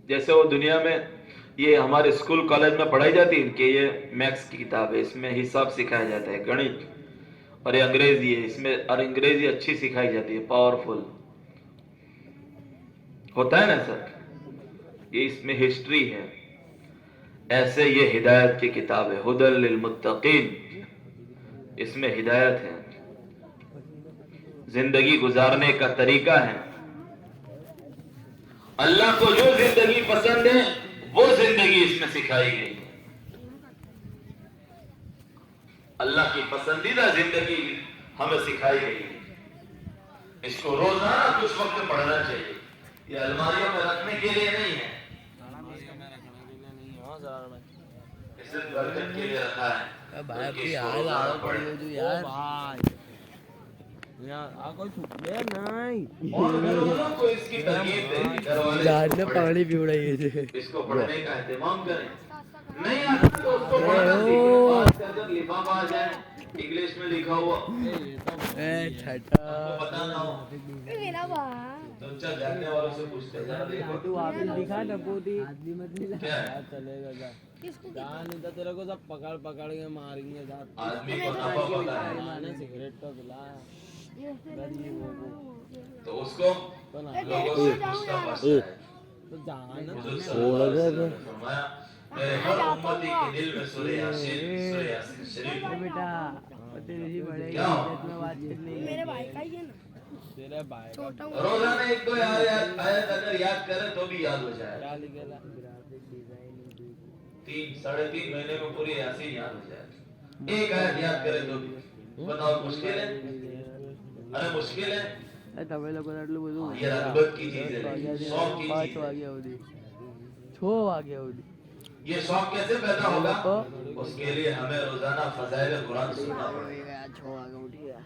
जैसे वो दुनिया में ये हमारे स्कूल कॉलेज में पढ़ाई जाती है कि ये मैथ्स की किताब है, इसमें हिसाब सिखाया जाता है, गणित, और ये अंग्रेजी है, इसमें और अंग्रेजी अच्छी सिखाई जाती है, पावरफुल होता है ना सर। ये इसमें हिस्ट्री है। ऐसे ये हिदायत की किताब है, हुदल लिल मुत्तकीन, इसमें हिदायत है, जिंदगी गुजारने का तरीका है। अल्लाह को जो जिंदगी पसंद है वो जिंदगी इसमें सिखाई गई है। अल्लाह की पसंदीदा जिंदगी हमें सिखाई गई है। इसको रोजाना कुछ वक्त पढ़ना चाहिए। ये अलमारियों में रखने के लिए नहीं है, इसे बरकत के लिए रखा है। भाई बल्कि अपनी इसको हाल रोजाना आड़ो पढ़े। पड़ी हो यार आ कोई छुपले नहीं और घर वालों को इसकी तरकीब दें, घर वाले यार इसको ने पढ़ें, पानी पी उड़ाई थे इसको पढ़ने का एहतमाम करें। नहीं आता तो उसको पढ़ना सीखें। बात कर जब लिफाफा आ जाए इंग्लिश में लिखा हुआ ए छटा आपको पता ना हो तो चल जानने वालों से पूछते हैं, जरा देखो तू वापस दिखा डबोटी आदमी मत मिला क्या है? चलेगा जा जान इधर तेरे को सब पकड़ पकड़ के मारेंगे साथ आदमी को नफा पता है मैंने सिगरेट तो पिलाया तो उसको तो ना लोगों से पूछना पड़ता है। तो जान हुजूर सल्लल्लाहु अलैहि वसल्लम ने फरमाया, मेरे हर उम्मती के दिल में सूरह यासीन शरीफ है। बेटा तेरी ही बड़े क्या हो? इज्जत में बात करनी मेरे भाई का ही है ना, तेरे भाई का छोटा हूँ। रोजाना एक दो आयत अगर याद करें तो भी याद हो जाए। क्या लिखेला ग्राफिक डिजाइनिंग 3-3.5 महीने में पूरी यासीन याद हो जाए। एक आयत याद करें तो भी। बताओ मुश्किल है? अरे मुश्किल है? તમે લોકો આટલું બધું ये रगबत की चीज है, शौक की 5 चीज है। વાગ્યા સુધી 6 वाग्या સુધી ये शौक कैसे पैदा होगा? उसके लिए हमें रोजाना फजाइल कुरान सुनना पड़ेगा। 6 वाग्या उठी गया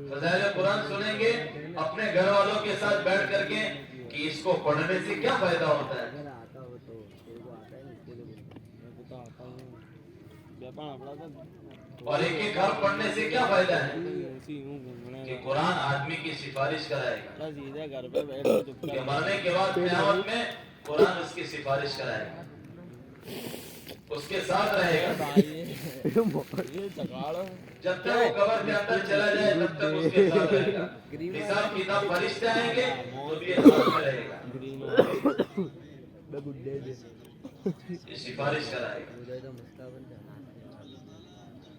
फजाइल कुरान सुनेंगे अपने घर वालों के साथ बैठ करके कि इसको पढ़ने से क्या फायदा होता है। अगर आता हो तो तेरे को आता है इसके लिए मेरे को तो आता ही नहीं व्यापार अपना था और एक एक हर्फ पढ़ने से क्या फायदा है ऐसी हूं घूमने कि कुरान आदमी की सिफारिश कराएगा, का सीधे घर पे बैठ के चुप कि मरने के बाद क़यामत में कुरान उसकी सिफारिश कराएगा, उसके साथ रहेगा। ये चकाड़ो जब तक वो कब्र के अंदर चला जाए तब तक उसके साथ रहेगा। हिसाब किताब फरिश्ते आएंगे तो भी ये साथ में रहेगा, मैं गुड्डे दे ये सिफारिश कराएगा। मुझे तो मुस्ताबन जाना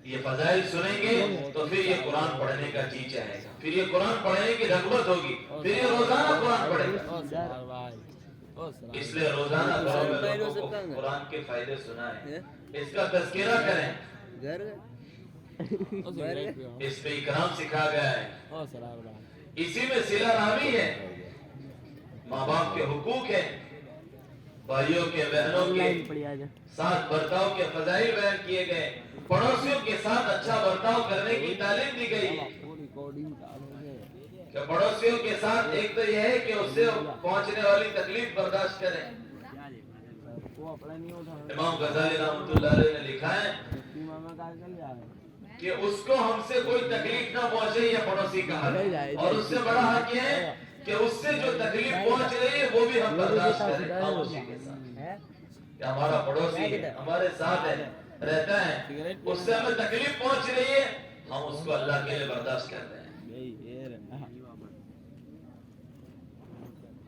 ये फजाइल सुनेंगे तो फिर ये कुरान पढ़ने का जी चाहेगा। फिर ये कुरान पढ़ने की रगबत होगी, फिर ये रोजाना कुरान पढ़ेगा। ओ सरार भाई, ओ सरार इसलिए रोजाना घरों में लोगों को कुरान के फायदे सुनाएं, इसका तज़किरा करें, ओ सिगरेट पियो, इस पे इकराम सिखा गया है, ओ सरार भाई, इसी में सिला रामी है, माँ बाप के हुकूक है, भाइयों के बहनों के साथ बर्ताव के फजाइल बयान किए गए, पड़ोसियों के साथ अच्छा बर्ताव करने की तालीम दी गई है। वो रिकॉर्डिंग चालू है, कि पड़ोसियों के साथ एक तो यह है कि उससे पहुंचने वाली तकलीफ बर्दाश्त करें। वो अपना नहीं उठा, इमाम गजाली रहमतुल्लाह अलैह ने लिखा है मामा का चल जाए, कि उसको हमसे कोई तकलीफ ना पहुंचे, ये पड़ोसी का हक है। और उससे बड़ा हक ये है कि उससे जो तकलीफ पहुंच रही है वो भी हम बर्दाश्त करें खामोशी के साथ। कि हमारा पड़ोसी है, हमारे साथ है, रहता है, उससे हमें तकलीफ पहुंच रही है, हम उसको अल्लाह के लिए बर्दाश्त कर रहे हैं। यही ये रहना,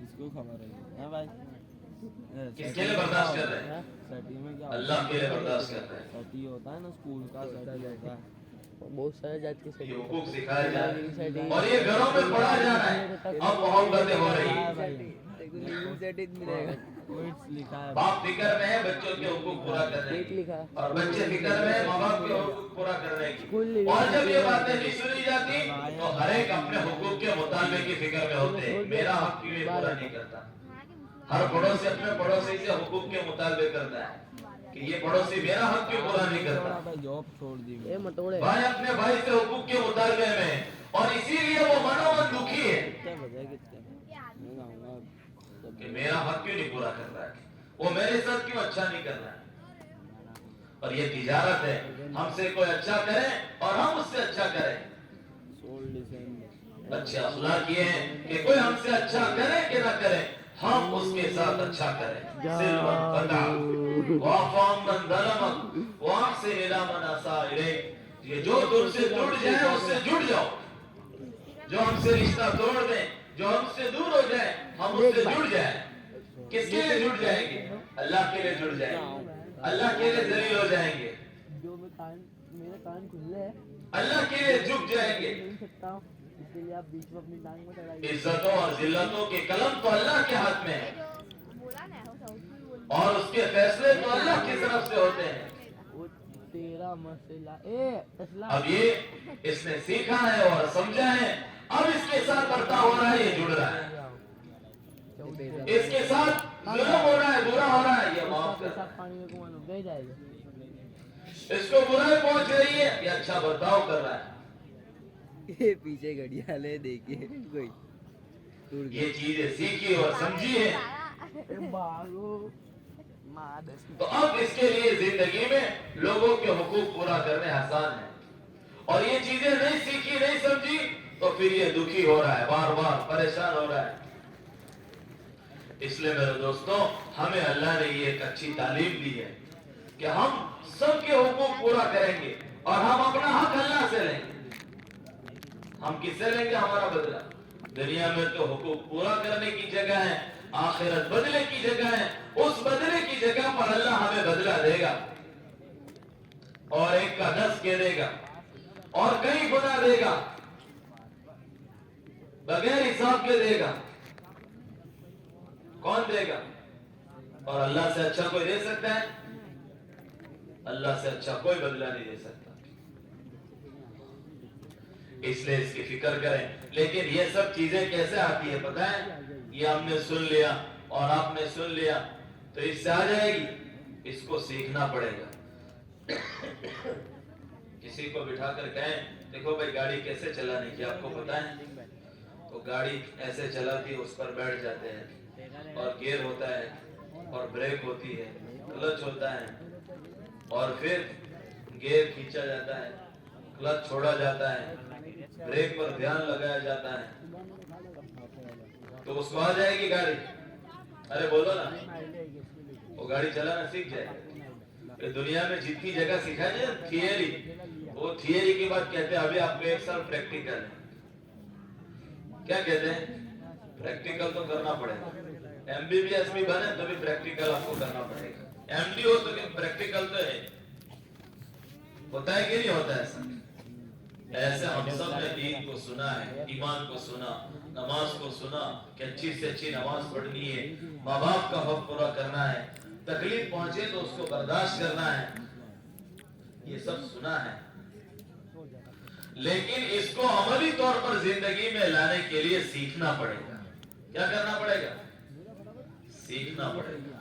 इसको खबर है भाई, किसके लिए बर्दाश्त कर रहे हैं? सटी में क्या अल्लाह के लिए बर्दाश्त कर रहे हैं। सटी होता है ना, स्कूल का सटी होता है, बहुत सारे जात के ये हुकूक सिखाया जा रहा है और ये घरों में पढ़ा जा रहा है। अब मोहब्बतें हो रही है, क्विट्स लिखा है, बाप फिक्र में है बच्चों के हुकूक पूरा करने की, और बच्चे फिक्र में है माँ बाप के हुकूक पूरा करने की। और जब ये बातें नहीं सुनी जाती तो हर एक अपने हुकूक के मुताबिक की फिक्र में होते हैं, मेरा हक क्यों ये पूरा नहीं करता। हर पड़ोसी अपने पड़ोसी से हुकूक के मुताबिक करता है कि ये पड़ोसी मेरा हक क्यों पूरा नहीं करता। भाई जॉब छोड़ दी, भाई अपने भाई से हुकूक के मुताबिक में, और इसीलिए वो मनोमन दुखी है कितने बजे कितने मैं गाऊंगा कि मेरा हक क्यों नहीं पूरा कर रहा है, वो मेरे साथ क्यों अच्छा नहीं कर रहा है। और ये तिजारत है, हमसे कोई अच्छा करे और हम उससे अच्छा करें। 16 दिसंबर अच्छे अखलाक ये हैं कि कोई हमसे अच्छा करे कि ना करे, हम उसके साथ अच्छा करें। सिल्वन फता वाफाम मन दलमक वाहसिन इला मन असा इलैक, ये जो दूर से जुड़ जाए उससे जुड़ जाओ, जो हमसे रिश्ता तोड़ दे, जो हमसे दूर हो जाए हम उससे जुड़ जाए। किसके लिए जुड़ जाएंगे? अल्लाह के लिए जुड़ जाएंगे, अल्लाह के लिए जलील हो जाएंगे, जो मैं कान मेरे कान खुले हैं अल्लाह के लिए झुक जाएंगे। नहीं सकता हूँ, इसलिए आप बीच में अपनी टांग में चढ़ाइए। इज्जतों और जिल्लतों के कलम तो अल्लाह के हाथ में है और उसके फैसले तो अल्लाह की तरफ से होते हैं। वो तेरा मसला अब ये इसने सीखा है और समझा है, अब इसके साथ बर्ताव हो रहा है, ये जुड़ रहा है, इसके साथ जुल्म हो रहा है, बुरा हो रहा है, ये माफ कर रहा है। पानी में कुआं में बह जाएगा। इसको बुराई पहुंच रही है, ये अच्छा बर्ताव कर रहा है। ये पीछे घड़ियाल है, देखिए कोई ये चीजें सीखी और समझी है, तो अब इसके लिए जिंदगी में लोगों के हुकूक पूरा करने आसान है। और ये चीजें नहीं सीखी नहीं समझी तो फिर ये दुखी हो रहा है, बार बार परेशान हो रहा है। इसलिए मेरे दोस्तों, हमें अल्लाह ने ये एक अच्छी तालीम दी है कि हम सबके हुकूक पूरा करेंगे और हम अपना हक अल्लाह से लेंगे। हम किससे लेंगे हमारा बदला? दुनिया में तो हुकूक पूरा करने की जगह है, आखिरत बदले की जगह है। उस बदले की जगह पर अल्लाह हमें बदला देगा और एक का 10 के देगा और कई गुना देगा, बगैर हिसाब के देगा। कौन देगा? और अल्लाह से अच्छा कोई दे सकता है? अल्लाह से अच्छा कोई बदला नहीं दे सकता। इसलिए इसकी फिक्र करें। लेकिन ये सब चीजें कैसे आती है पता है? ये हमने सुन लिया और आपने सुन लिया तो इससे आ जाएगी, इसको सीखना पड़ेगा। किसी को बिठाकर कहें देखो भाई गाड़ी कैसे चलाने की आपको पता है, तो गाड़ी ऐसे चलाती है, उस पर बैठ जाते हैं और गियर होता है और ब्रेक होती है, क्लच होता है और फिर गियर खींचा जाता है, क्लच छोड़ा जाता है, ब्रेक पर ध्यान लगाया जाता है, तो उसको आ जाएगी गाड़ी। अरे बोलो ना, वो गाड़ी चलाना सीख जाएगा। दुनिया में जितनी जगह सिखाई जाए थियरी, वो थियरी की बात कहते हैं। अभी आपको 1 साल प्रैक्टिकल है। क्या कहते हैं? प्रैक्टिकल तो करना पड़ेगा। MBBS भी बने तो भी प्रैक्टिकल आपको करना पड़ेगा। MD हो तो प्रैक्टिकल तो है, होता है कि नहीं होता है ऐसा? ایسے ہم سب نے دین کو سنا ہے، ایمان کو سنا، نماز کو سنا کہ اچھی سے اچھی نماز پڑھنی ہے، ماں باپ کا حق پورا کرنا ہے، تکلیف پہنچے تو اس کو برداشت کرنا ہے، یہ سب سنا ہے، لیکن اس کو عملی طور پر زندگی میں لانے کے لیے سیکھنا پڑے گا۔ کیا کرنا پڑے گا؟ سیکھنا پڑے گا،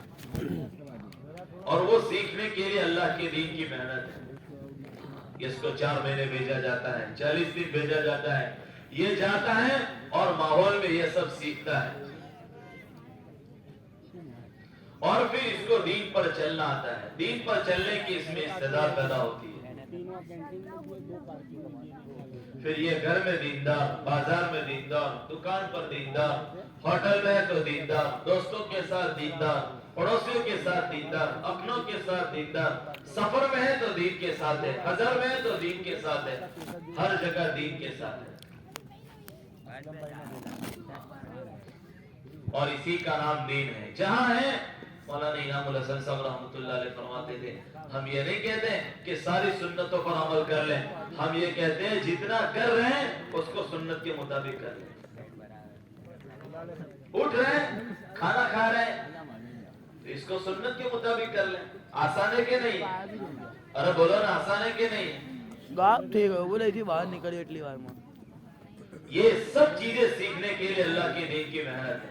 اور وہ سیکھنے کے لیے اللہ کے دین کی محنت ہے۔ اس کو 4 مہینے بھیجا جاتا ہے، 40 دن بھیجا جاتا ہے، یہ جاتا ہے اور ماحول میں یہ سب سیکھتا ہے، اور پھر اس کو دین پر چلنا آتا ہے، دین پر چلنے کی اس میں استعداد پیدا ہوتی ہے۔ پھر یہ گھر میں دیندار، بازار میں دیندار، دکان پر دیندار، ہوٹل میں ہے تو دیندار، دوستوں کے ساتھ دیندار، پڑوسیوں کے ساتھ دیندار، اپنوں کے ساتھ دیندار، سفر میں ہے تو دین کے ساتھ ہے، حضر میں ہے تو دین کے ساتھ ہے، ہر جگہ دین کے ساتھ ہے، اور اسی کا نام دین ہے۔ جہاں ہے مولانا انعام الحسن صاحب رحمۃ اللہ علیہ فرماتے تھے، ہم یہ نہیں کہتے کہ ساری سنتوں پر عمل کر لیں، ہم یہ کہتے ہیں جتنا کر رہے ہیں اس کو سنت کے مطابق کر لیں۔ اٹھ رہے ہیں، کھانا کھا رہے ہیں، تو اس کو سنت کے مطابق کر لیں۔ آسان ہے کہ نہیں؟ ارے بولو نا، آسان ہے کہ نہیں؟ बाप ठीक है बोले थी बाहर निकली એટલી વારમાં یہ سب چیزیں سیکھنے کے لیے اللہ کے دین کی محنت ہے۔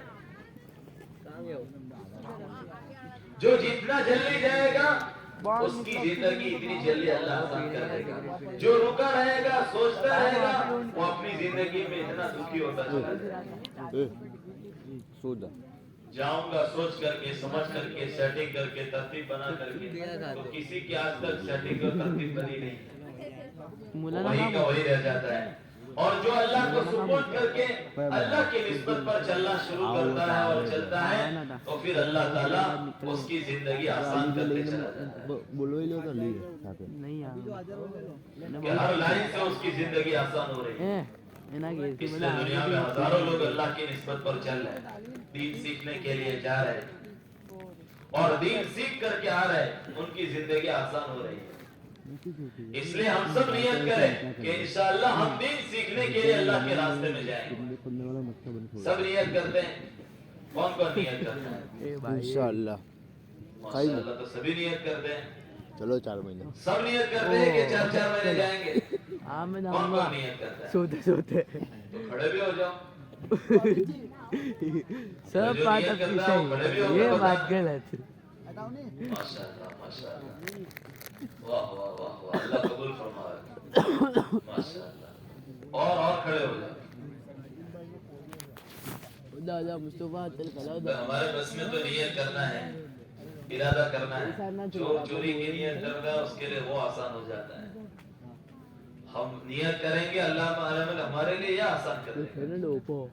جو جتنا جلدی جائے گا اس کی زندگی اتنی جلدی اللہ آسان کر دے گا، جو رکا رہے گا، سوچتا رہے گا، وہ اپنی زندگی میں اتنا دکھی ہوتا چلا جائے گا۔ جاؤں گا سوچ کر کے، سمجھ کر کے، سیٹنگ کر کے، ترتیب بنا کر کے، تو کسی کی آج تک سیٹنگ اور ترتیب بنی نہیں، وہی کا وہی رہ جاتا ہے۔ اور جو اللہ کو سپورٹ کر کے اللہ کی نسبت پر چلنا شروع کرتا ہے اور چلتا ہے، تو پھر اللہ تعالیٰ اس کی زندگی آسان کرتے چلا جاتا ہے، کہ ہر لائن سے اس کی زندگی آسان ہو رہی ہے۔ اس لیے دنیا میں ہزاروں لوگ اللہ کی نسبت پر چل رہے ہیں، دین سیکھنے کے لیے جا رہے ہیں، اور دین سیکھ کر کے آ رہے ہیں، ان کی زندگی آسان ہو رہی ہے۔ اس لیے ہم سب نیت کریں کہ انشاءاللہ ہم دین سیکھنے کے لیے اللہ کے راستے میں جائیں گے۔ سب نیت کرتے ہیں؟ کون کون نیت کرتے ہیں؟ انشاءاللہ ماشاءاللہ، تو سبھی نیت کرتے ہیں، چلو 4 مہینے سب نیت کرتے ہیں کہ 4 مہینے جائیں گے۔ کون کون نیت کرتا ہے؟ सोते सोते تو کھڑے بھی ہو جاؤ، सब جو बात نیت अपनी کرتا ہے وہ کھڑے بھی ہو सही ये کر बात بتائیں۔ गलत ماشاءاللہ ماشاءاللہ، واہ واہ واہ واہ، اللہ قبول فرمائے، ماشاءاللہ، اور کھڑے ہو جاؤ۔ दादा मुस्तफा चल खड़ा تو ہمارے بس میں تو نیت کرنا ہے، ارادہ کرنا ہے، جو چوری کی نیت کرتا ہے اس کے لیے وہ آسان ہو جاتا ہے۔ ہم نیت کریں گے، اللہ تعالیٰ ہمارے لیے یہ آسان کر دے گا،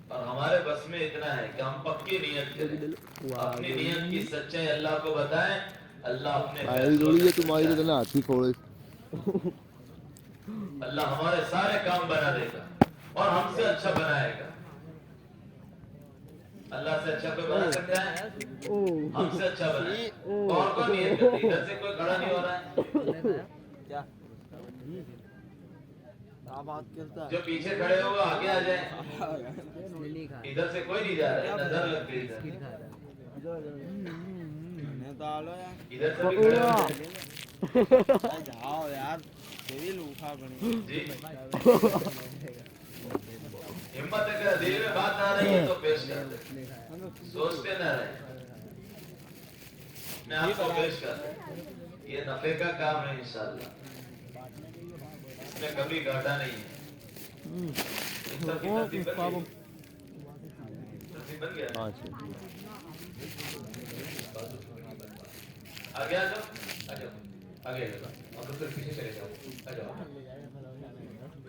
اور ہمارے بس میں اتنا ہے کہ ہم پکی نیت کریں، اپنی نیت کی سچائی اللہ کو بتائیں، اللہ اپنے تمہاری تو نا ہاتھی کھوڑے اللہ ہمارے سارے کام بنا دے گا اور ہم سے اچھا بنائے گا۔ اللہ سے اچھا کوئی بنا سکتا ہے؟ ہم سے اچھا بنائے۔ اور کون نیت کرتی؟ ادھر سے کوئی کھڑا نہیں ہو رہا ہے، جو پیچھے کھڑے ہوگا آگے آ جائیں، ادھر سے کوئی نہیں جا رہا ہے، نظر لگ گئی ادھر سے بھی کھڑے ہو جائیں۔ जाओ यार तेरी लूखा बनी جی ہمت ہے کہ دل میں بات آ رہی ہے تو پیش کر دیں، سوچتے نہ رہے، میں آپ کو پیش کر دیں، یہ نفع کا کام ہے انشاءاللہ، اس میں کبھی گھاٹا نہیں ہے۔ اس سب کی ترتیب بن گئی؟ ترتیب بن گیا؟ آگے آ جاؤ، آ جاؤ، آگے آ جاؤ، اور پھر پیچھے چلے جاؤ، آ جاؤ،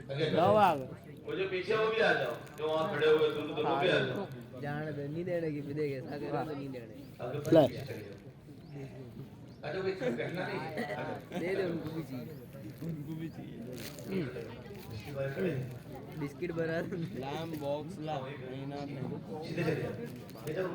آگے जाओ جاؤ، आगे وہ جو پیچھے وہ بھی آ جاؤ، جو وہاں کھڑے ہوئے تو وہ بھی آ جاؤ، जान दे नहीं देने की विदे के साथ नहीं देने آگے پھر پیچھے چلے جاؤ، آ جاؤ، کوئی کہنا نہیں ہے، آ جاؤ، दे दे उनको भी चाहिए बिस्किट बना लैम बॉक्स ला سیدھے چلے جاؤ، ادھر